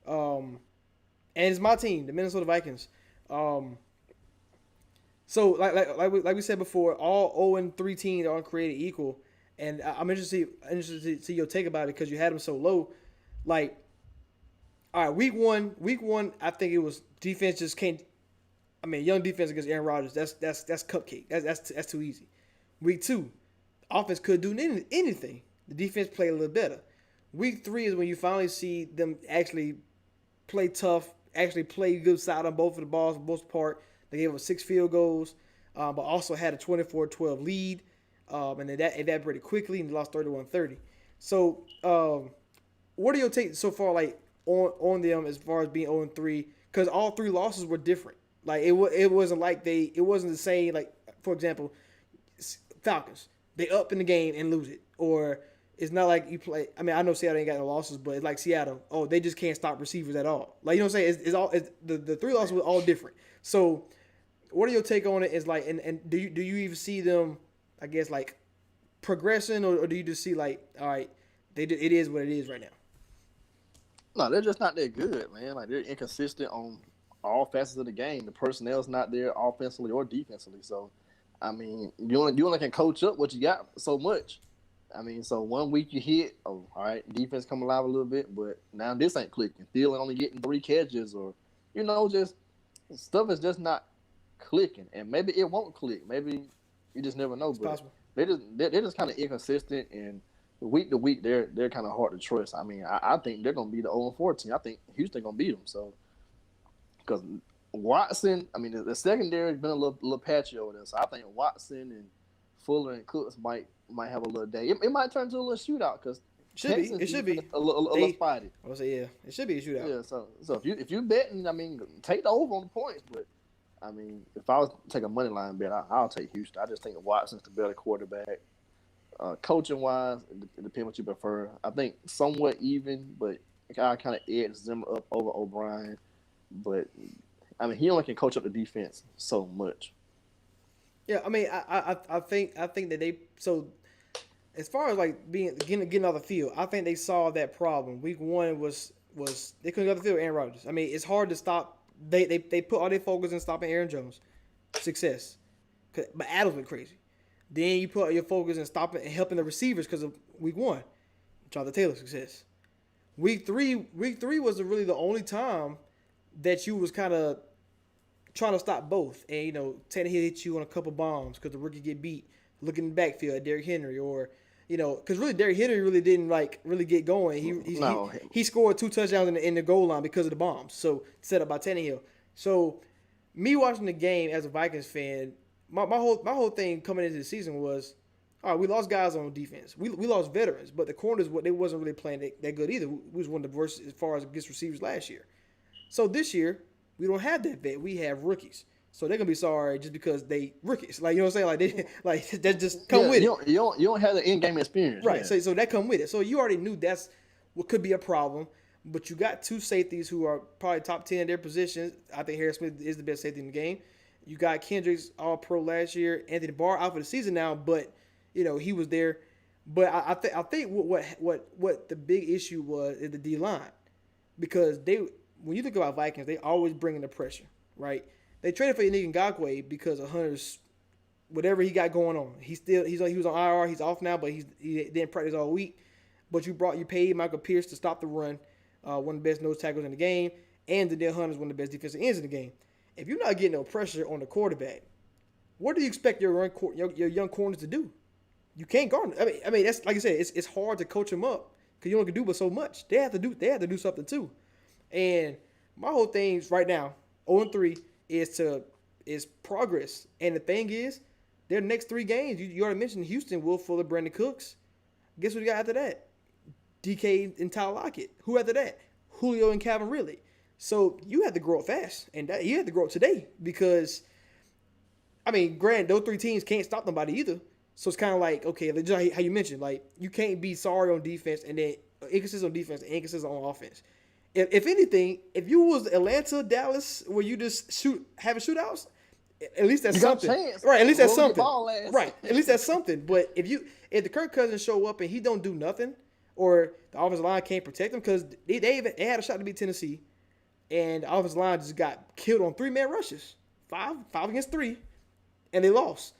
And it's my team, the Minnesota Vikings. So like we said before, all 0-3 teams aren't created equal. And I'm interested to see your take about it because you had them so low. Like, all right, week one, I think it was defense just can't. I mean, young defense against Aaron Rodgers, that's cupcake. That's too easy. Week 2, offense could do anything. The defense played a little better. Week 3 is when you finally see them actually play tough, actually play good side on both of the balls for the most part. They gave up 6 field goals, but also had a 24-12 lead, and that evaporated quickly and lost 31-30. So, what are your takes so far, like on them as far as being 0-3? Because all 3 losses were different. Like it wasn't like it wasn't the same. Like, for example, Falcons, they up in the game and lose it, or it's not like you play. I mean, I know Seattle ain't got no losses, but it's like Seattle. Oh, they just can't stop receivers at all. Like, you know what I'm saying? The 3 losses were all different. So, what are your take on it? Is like, and do you even see them? I guess like progressing, or do you just see like, all right, it is what it is right now? No, they're just not that good, man. Like, they're inconsistent on all facets of the game. The personnel's not there offensively or defensively. So, I mean, you only can coach up what you got so much. I mean, so one week you hit, oh, all right, defense come alive a little bit, but now this ain't clicking. Thielen only getting 3 catches, or just stuff is just not clicking, and maybe it won't click. Maybe you just never know. It's But possible. they're just kind of inconsistent, and week to week they're kind of hard to trust. I mean, I think they're gonna be the 0-14. I think Houston gonna beat them. So because Watson, I mean, the secondary has been a little patchy over there. So I think Watson and Fuller and Cooks might have a little day. It might turn into a little shootout because Should be. Texans It should be. a little spotty. I would say yeah. It should be a shootout. Yeah, so if you betting, I mean, take the over on the points. But I mean, if I was to take a money line bet, I'll take Houston. I just think Watson's the better quarterback. Coaching wise, it depends what you prefer. I think somewhat even, but I kind of edge Zimmer up over O'Brien. But I mean, he only can coach up the defense so much. Yeah, I mean, I think that they so as far as like getting off the field, I think they solved that problem. Week one was they couldn't get off the field with Aaron Rodgers. I mean, it's hard to stop. They put all their focus in stopping Aaron Jones. Success. But Adams went crazy. Then you put your focus in stopping and helping the receivers because of week one. Jonathan Taylor success. Week three was really the only time that you was kind of trying to stop both. And, Tannehill hit you on a couple bombs because the rookie get beat. Look in the backfield at Derrick Henry or, because really Derrick Henry really didn't really get going. He scored 2 touchdowns in the goal line because of the bombs. So set up by Tannehill. So me watching the game as a Vikings fan, my whole thing coming into the season was, all right, we lost guys on defense. We lost veterans, but the corners they wasn't really playing that good either. We was one of the worst as far as against receivers last year. So this year we don't have that vet. We have rookies. So they're gonna be sorry just because they rookies. Like, you know what I'm saying? Like that just come with it. You don't have the in-game experience. Right. Yeah. So that come with it. So you already knew that's what could be a problem. But you got 2 safeties who are probably top 10 in their positions. I think Harris Smith is the best safety in the game. You got Kendricks All-Pro last year. Anthony Barr out for the season now, but he was there. But I think what the big issue was is the D line, because when you think about Vikings, they always bring in the pressure, right? They traded for Yannick Ngakoue because of Hunter's whatever he got going on. He was on IR. He's off now, but he didn't practice all week. But you paid Michael Pierce to stop the run, one of the best nose tackles in the game, and Danielle Hunter's one of the best defensive ends in the game. If you're not getting no pressure on the quarterback, what do you expect your young corners to do? You can't guard them. I mean that's like I said. It's hard to coach them up because you only can do but so much. They have to do something too. And my whole thing right now, 0-3, is progress. And the thing is, their next 3 games, you already mentioned Houston, Will Fuller, Brandon Cooks. Guess what you got after that? DK and Tyler Lockett. Who after that? Julio and Calvin Ridley. So you have to grow up fast, and you have to grow up today because, I mean, granted, those 3 teams can't stop nobody either. So it's kind of like, okay, just how you mentioned, like, you can't be sorry on defense and then inconsistent on defense and inconsistent on offense. If anything, if you was Atlanta, Dallas, where you just having shootouts, at least that's something. Right, at least that's something. Right, at least that's something. But if the Kirk Cousins show up and he don't do nothing, or the offensive line can't protect him, because they had a shot to beat Tennessee, and the offensive line just got killed on 3-man rushes, 5 against 3, and they lost.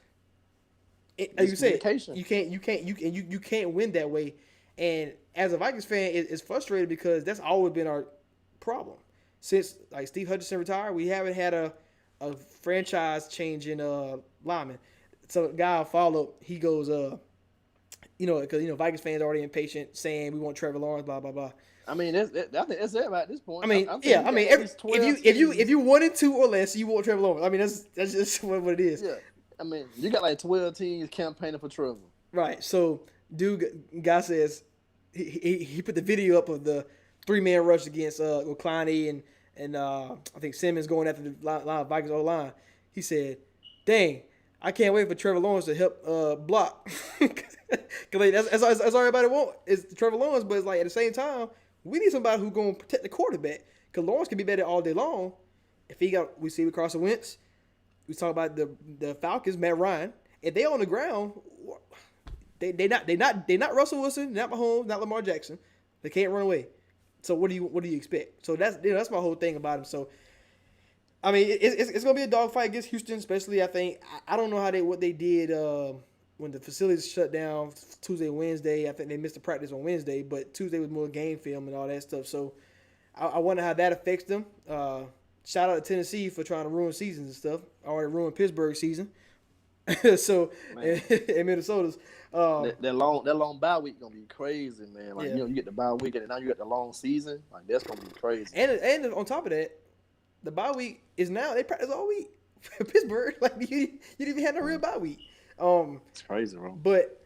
Like you said, you can't win that way. And as a Vikings fan, it's frustrated because that's always been our problem since like Steve Hutchinson retired. We haven't had a franchise change in lineman. So the guy I follow, he goes, because Vikings fans are already impatient, saying we want Trevor Lawrence, blah blah blah. I mean, I think that's it at this point. I mean, if you 1-2 or less, you want Trevor Lawrence. I mean, that's just what it is. Yeah, I mean, you got like 12 teams campaigning for Trevor. Right. So, guy says he put the video up of the 3-man rush against Clowney and I think Simmons going after the line Vikings O-line. He said, "Dang, I can't wait for Trevor Lawrence to help block." Because that's all everybody want is Trevor Lawrence, but it's like at the same time, we need somebody who's going to protect the quarterback. Because Lawrence can be better all day long. If we see Carson Wentz, we talk about the Falcons, Matt Ryan. If they on the ground, they not Russell Wilson, not Mahomes, not Lamar Jackson. They can't run away. So what do you expect? So that's my whole thing about him. So I mean, it's gonna be a dogfight against Houston, especially. I think I don't know what they did when the facilities shut down Tuesday, Wednesday. I think they missed the practice on Wednesday, but Tuesday was more game film and all that stuff. So I wonder how that affects them. Shout out to Tennessee for trying to ruin seasons and stuff. Already ruined Pittsburgh's season. So Man, and Minnesota's. that long bye week gonna be crazy, man. Like Yeah. you get the bye week and now you got the long season. Like that's gonna be crazy. And on top of that, the bye week is now they practice all week. Pittsburgh, like you didn't even have no real bye week. It's crazy, bro. But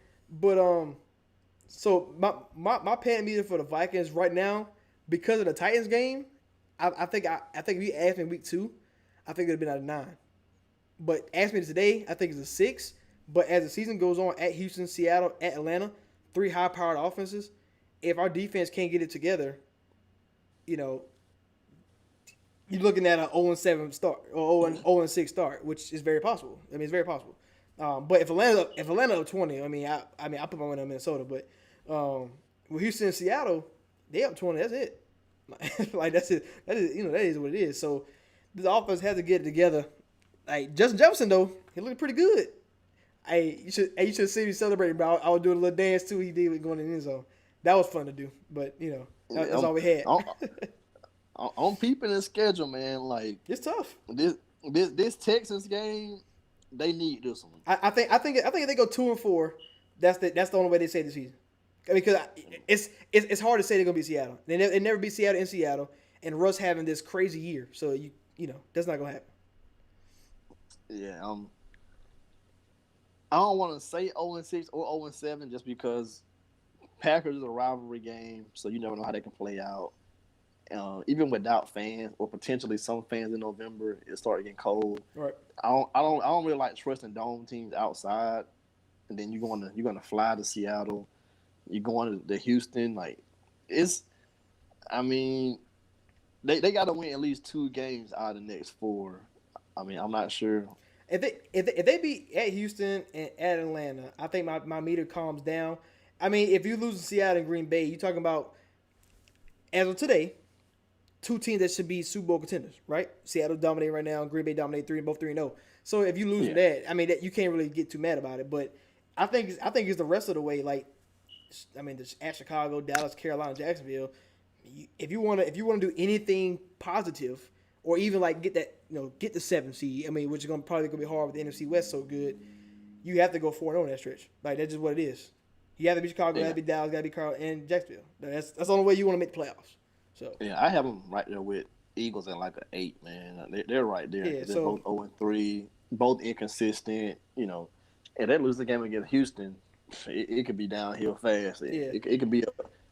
so my pan meter for the Vikings right now because of the Titans game, I think if you asked me week 2, I think it'd have been at a 9. But ask me today, I think it's a 6. But as the season goes on, at Houston, Seattle, at Atlanta, 3 high-powered offenses. If our defense can't get it together, you're looking at an 0-7 start or 0-6 start, which is very possible. I mean, it's very possible. But if Atlanta up 20, I put my money on Minnesota. But with Houston and Seattle, they up 20. That's it. Like that's it. That is what it is. So this offense has to get it together. Like Justin Jefferson though, he looked pretty good. You should see me celebrating, bro. I was doing a little dance too. He did with going in the end zone. That was fun to do. But that's all we had. I'm peeping the schedule, man. Like It's tough. this Texas game, they need this one. I think if they go 2-4, that's the only way they save the season. Because it's hard to say they're gonna beat Seattle. They never beat Seattle in Seattle, and Russ having this crazy year. So that's not gonna happen. Yeah, I don't want to say 0-6 or 0-7 just because Packers is a rivalry game, so you never know how they can play out. Even without fans or potentially some fans in November, it started getting cold. Right. I don't really like trusting dome teams outside, and then you're gonna fly to Seattle, you're going to Houston. Like they got to win at least 2 games out of the next 4. I mean, I'm not sure. If they beat at Houston and at Atlanta, I think my meter calms down. I mean, if you lose to Seattle and Green Bay, you're talking about, as of today, 2 teams that should be Super Bowl contenders, right? Seattle dominating right now, Green Bay dominate 3-0. So if you lose that, I mean, you can't really get too mad about it. But I think it's the rest of the way. Like, I mean, at Chicago, Dallas, Carolina, Jacksonville. If you want to do anything positive, or even like get the 7 seed. I mean, which is probably gonna be hard with the NFC West so good. You have to go 4-0 in that stretch. Like that's just what it is. You have to be Chicago, you have to be Dallas, got to be Carolina, and Jacksonville. That's the only way you want to make the playoffs. So yeah, I have them right there with Eagles at like an 8, man. They're right there. Yeah, they're both 0-3, both inconsistent. And they lose the game against Houston, it could be downhill fast. It could be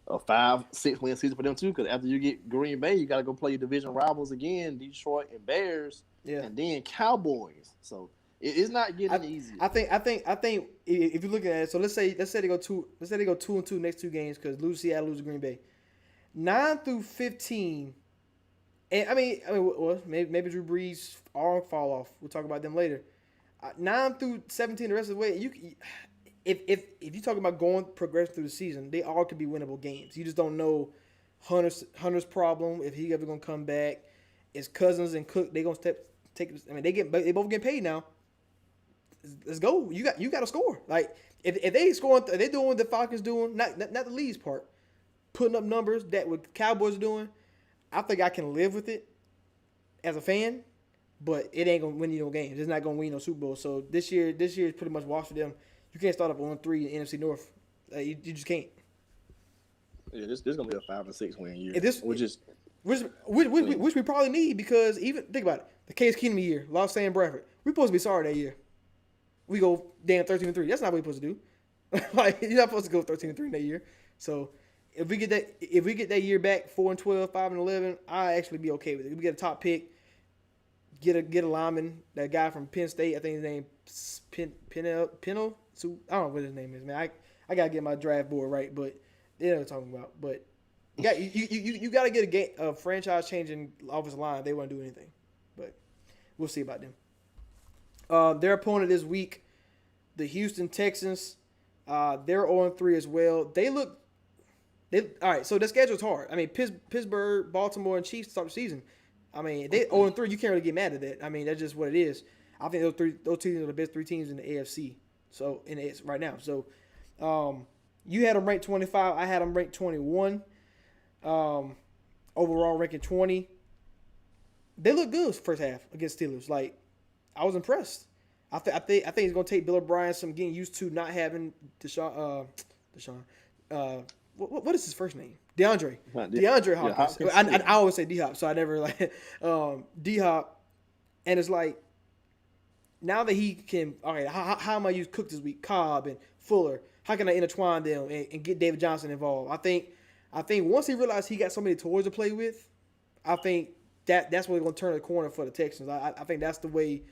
a 5-6 win season for them too. Because after you get Green Bay, you got to go play your division rivals again, Detroit and Bears, and then Cowboys. So it's not getting easy. I think if you're looking at it, so let's say they go 2-2 next 2 games because lose Seattle, lose to Green Bay. 9 through 15, and I mean, well, maybe Drew Brees' arm fall off. We'll talk about them later. 9 through 17, the rest of the way, if you talk about progressing through the season, they all could be winnable games. You just don't know Hunter's problem if he ever gonna come back. Is Cousins and Cook they gonna take? I mean, they both get paid now. Let's go. You got to score. Like if they scoring, if they doing what the Falcons doing, not the leads part, putting up numbers that what the Cowboys are doing. I think I can live with it as a fan, but it ain't gonna win you no games. It's not gonna win no Super Bowl. So this year is pretty much washed for them. You can't start up 1-3 in NFC North. You just can't. Yeah, this is gonna be a 5-6 win year. Which we probably need because even think about it, the Case Keenum year, lost Sam Bradford. We're supposed to be sorry that year. We go damn 13-3. That's not what we're supposed to do. Like you're not supposed to go 13-3 that year. So if we get that year back 4-12, 5-11, I actually be okay with it. If we get a top pick, get a lineman, that guy from Penn State. I think his name Pennell. So I don't know what his name is, man. I gotta get my draft board right, but they know what I'm talking about. But you gotta get a franchise changing offensive line. They won't do anything, but we'll see about them. Their opponent this week, the Houston Texans. They're 0-3 as well. All right. So the schedule's hard. I mean, Pittsburgh, Baltimore, and Chiefs start the season. I mean, they 0-3. You can't really get mad at that. I mean, that's just what it is. I think those teams are the best 3 teams in the AFC. So and it's right now. So you had them ranked 25. I had them ranked 21. Overall ranking 20. They look good first half against Steelers. Like I was impressed. I think it's gonna take Bill O'Brien some getting used to not having Deshaun. What is his first name? DeAndre Hopkins. Hopkins. I always say D Hop, so I never like D Hop. And it's like now that he can, all right, how am I use Cook this week? Cobb and Fuller. How can I intertwine them and get David Johnson involved? I think once he realized he got so many toys to play with, I think that's where they're going to turn the corner for the Texans. I think that's the way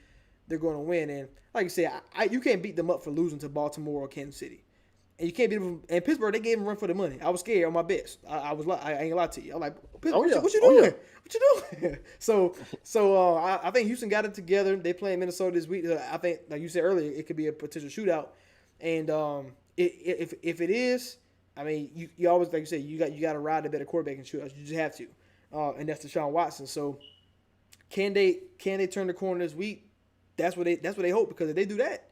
they're going to win. And like you said, you can't beat them up for losing to Baltimore or Kansas City. And you can't beat them. And Pittsburgh, they gave them a run for the money. I was scared on my bets. I ain't gonna lie to you. I'm like, what you doing? Yeah. What you doing? so I think Houston got it together. They playing Minnesota this week. I think, like you said earlier, it could be a potential shootout. And if it is, I mean, you always, like you said, you got to ride the better quarterback in shootouts. You just have to. And that's Deshaun Watson. So can they turn the corner this week? That's what they hope, because if they do that,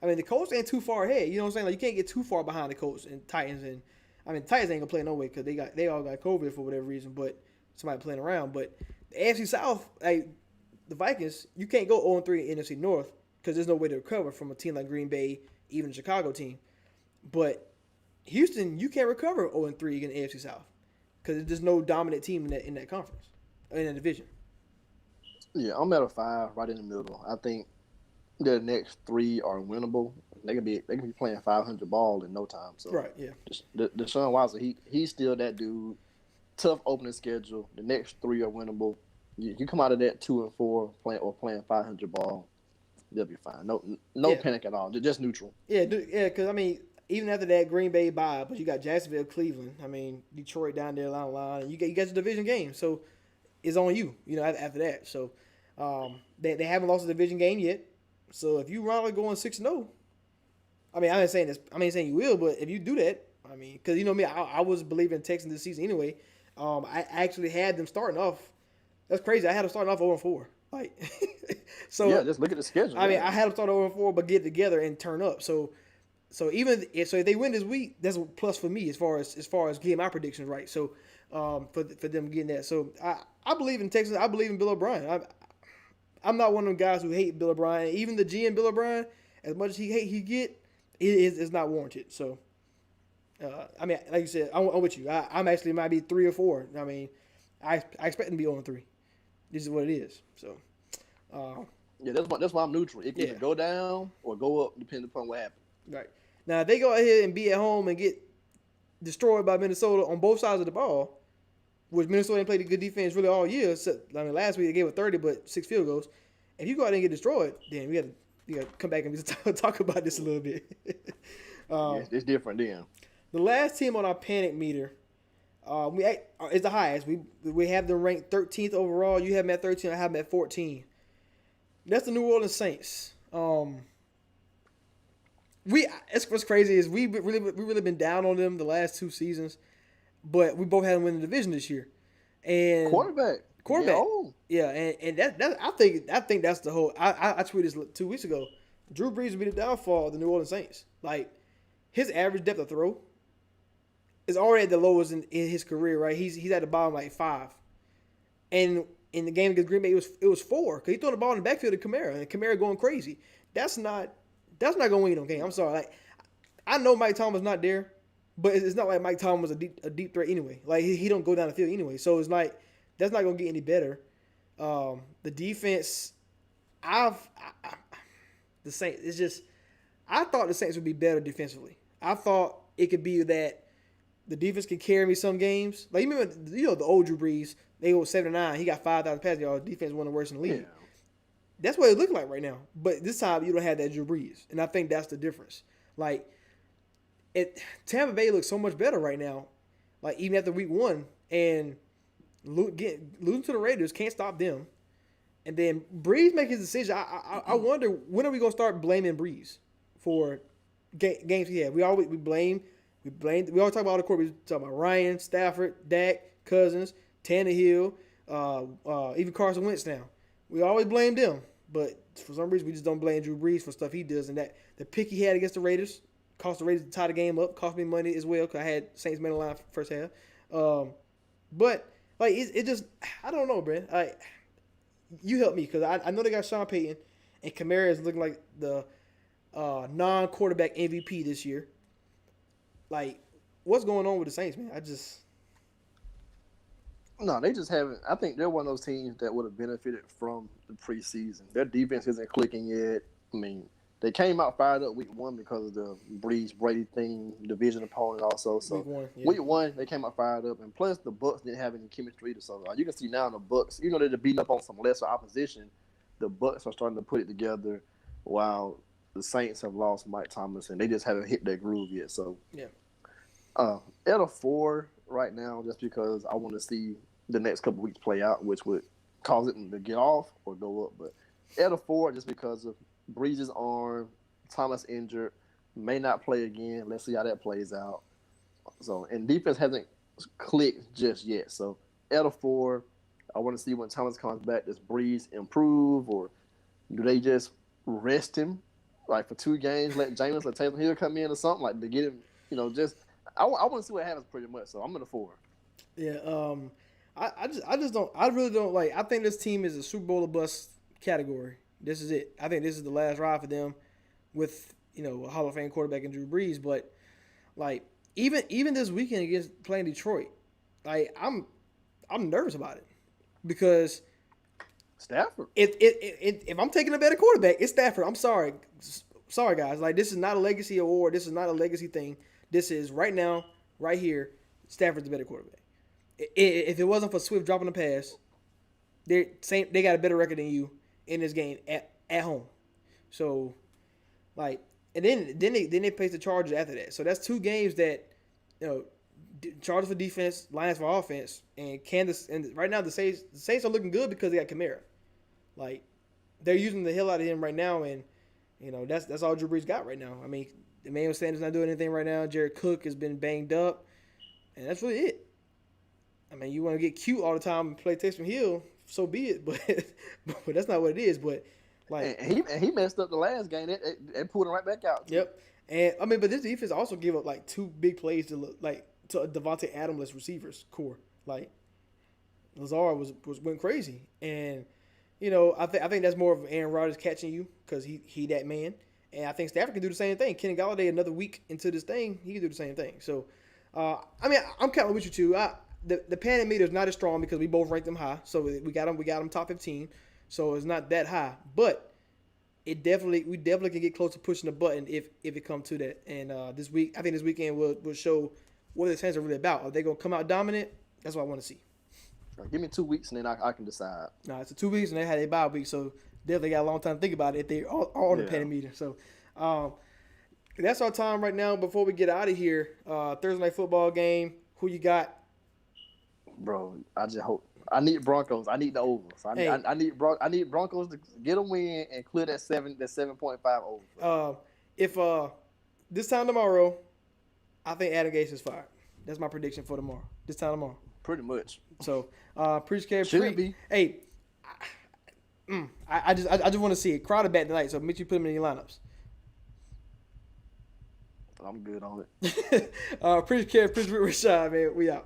I mean, the Colts ain't too far ahead. You know what I'm saying? Like, you can't get too far behind the Colts and Titans. And I mean, the Titans ain't gonna play no way because they all got COVID for whatever reason. But somebody playing around. But the AFC South, like the Vikings, you can't go 0-3 in NFC North because there's no way to recover from a team like Green Bay, even a Chicago team. But Houston, you can't recover 0-3 against the AFC South because there's no dominant team in that conference, in that division. Yeah, I'm at a 5, right in the middle. I think the next 3 are winnable. They can be playing 500 ball in no time. So right, yeah. Deshaun Watson, he's still that dude. Tough opening schedule. The next 3 are winnable. You come out of that 2-4 playing 500 ball, they'll be fine. No panic at all. They're just neutral. Yeah, because I mean, even after that Green Bay bye, but you got Jacksonville, Cleveland. I mean, Detroit down there along the line, and you got your division game. So it's on you. You know, after that. So they haven't lost a division game yet. So if you run like going 6-0, I mean, I ain't saying this. I ain't saying you will, but if you do that, I mean, because you know me, I was believing in Texans this season anyway. I actually had them starting off. That's crazy. I had them starting off 0-4. Like, so yeah, just look at the schedule. I mean, I had them start 0-4, but get together and turn up. So if they win this week, that's a plus for me as far as getting my predictions right. So for them getting that. So I believe in Texas. I believe in Bill O'Brien. I'm not one of them guys who hate Bill O'Brien. Even the GM Bill O'Brien, as much as he get, it's not warranted. So, I mean, like you said, I'm with you. I'm actually might be 3 or 4. I mean, I expect them to be 0-3. This is what it is. So, yeah, that's why I'm neutral. It can either go down or go up, depending upon what happens. Right. Now, if they go ahead and be at home and get destroyed by Minnesota on both sides of the ball, which Minnesota ain't played a good defense really all year. So, I mean, last week they gave it 30, but 6 field goals. If you go out there and get destroyed, then we got to come back and talk about this a little bit. It's different then. The last team on our panic meter, is the highest. We have them ranked 13th overall. You have them at 13. I have them at 14. That's the New Orleans Saints. What's crazy is we really been down on them the last 2 seasons. But we both had them win the division this year, and quarterback. Yeah, and that I think that's the whole. I tweeted this 2 weeks ago. Drew Brees will be the downfall of the New Orleans Saints. Like his average depth of throw is already at the lowest in his career. Right, he's at the bottom like 5, and in the game against Green Bay it was 4 because he threw the ball in the backfield to Kamara, and Kamara going crazy. That's not gonna win no game. I'm sorry. Like I know Mike Thomas not there. But it's not like Mike Tomlin was a deep threat anyway. Like he don't go down the field anyway. So it's like that's not gonna get any better. The defense, the Saints. It's just I thought the Saints would be better defensively. I thought it could be that the defense can carry me some games. Like you remember, the old Drew Brees. They go 7-9. He got 5,000 passing yards. Defense one of the worst in the league. Yeah. That's what it looked like right now. But this time you don't have that Drew Brees, and I think that's the difference. Like. Tampa Bay looks so much better right now, like even after week 1, and losing to the Raiders can't stop them. And then Breeze make his decision. I wonder when are we gonna start blaming Breeze for games he had. We always talk about all the court. We talk about Ryan, Stafford, Dak, Cousins, Tannehill, even Carson Wentz now. We always blame them, but for some reason we just don't blame Drew Brees for stuff he does. And that the pick he had against the Raiders cost the Raiders to tie the game up, cost me money as well because I had Saints money line first half. But like it just I don't know, man. You help me because I know they got Sean Payton and Kamara is looking like the non-quarterback MVP this year. Like, what's going on with the Saints, man? No, they just haven't. I think they're one of those teams that would have benefited from the preseason. Their defense isn't clicking yet. I mean, they came out fired up week 1 because of the Breeze Brady thing, division opponent also. So week one, they came out fired up, and plus the Bucks didn't have any chemistry either. So you can see now the Bucks, even though they're beating up on some lesser opposition, the Bucks are starting to put it together. While the Saints have lost Mike Thomas, and they just haven't hit that groove yet. So yeah. At a 4 right now, just because I want to see the next couple weeks play out, which would cause it to get off or go up. But at a 4, just because of Breeze's arm, Thomas injured, may not play again. Let's see how that plays out. So, and defense hasn't clicked just yet. So at a 4, I want to see when Thomas comes back, does Breeze improve, or do they just rest him like for 2 games, let Jameis or Taysom Hill come in or something like to get him, just I want to see what happens pretty much. So I'm at a 4. Yeah, I just don't. I really don't like. I think this team is a Super Bowl or bust category. This is it. I think this is the last ride for them, with a Hall of Fame quarterback in Drew Brees. But like even this weekend against playing Detroit, like I'm nervous about it because Stafford. If I'm taking a better quarterback, it's Stafford. I'm sorry guys. Like this is not a legacy award. This is not a legacy thing. This is right now, right here. Stafford's the better quarterback. If it wasn't for Swift dropping the pass, they got a better record than you in this game at home. So, like, and then they face the Chargers after that. So that's 2 games that Chargers for defense, Lions for offense, and Kansas. And right now the Saints are looking good because they got Kamara. Like, they're using the hell out of him right now, and that's all Drew Brees got right now. I mean, Emmanuel Sanders not doing anything right now. Jared Cook has been banged up, and that's really it. I mean, you want to get cute all the time and play Taysom Hill, so be it. But that's not what it is. But like, and he messed up the last game. They pulled him right back out. Too. Yep. And I mean, but this defense also gave up like 2 big plays to a Devontae Adams-less receivers core. Like Lazard went crazy, and I think that's more of Aaron Rodgers catching you because he that man. And I think Stafford can do the same thing. Kenny Galladay, another week into this thing, he can do the same thing. So, I mean, I'm kind of with you too. The panic meter is not as strong because we both ranked them high. So we got them top 15. So it's not that high, but we definitely can get close to pushing the button if it comes to that. And I think this weekend will show what the Saints are really about. Are they gonna come out dominant? That's what I want to see. Give me 2 weeks and then I can decide. No, it's 2 weeks and they had a bye week, so definitely got a long time to think about it if they're on the panic meter. So that's our time right now. Before we get out of here, Thursday night football game. Who you got? Bro, I just hope. I need Broncos. I need the over. So I need Broncos to get a win and clear that 7.5 over. If this time tomorrow, I think Adam Gase is fired. That's my prediction for tomorrow. This time tomorrow. Pretty much. So, appreciate Should it be? Hey, I just want to see it. Crowder back tonight, so make sure you put him in your lineups. I'm good on it. Appreciate Rashad, man. We out.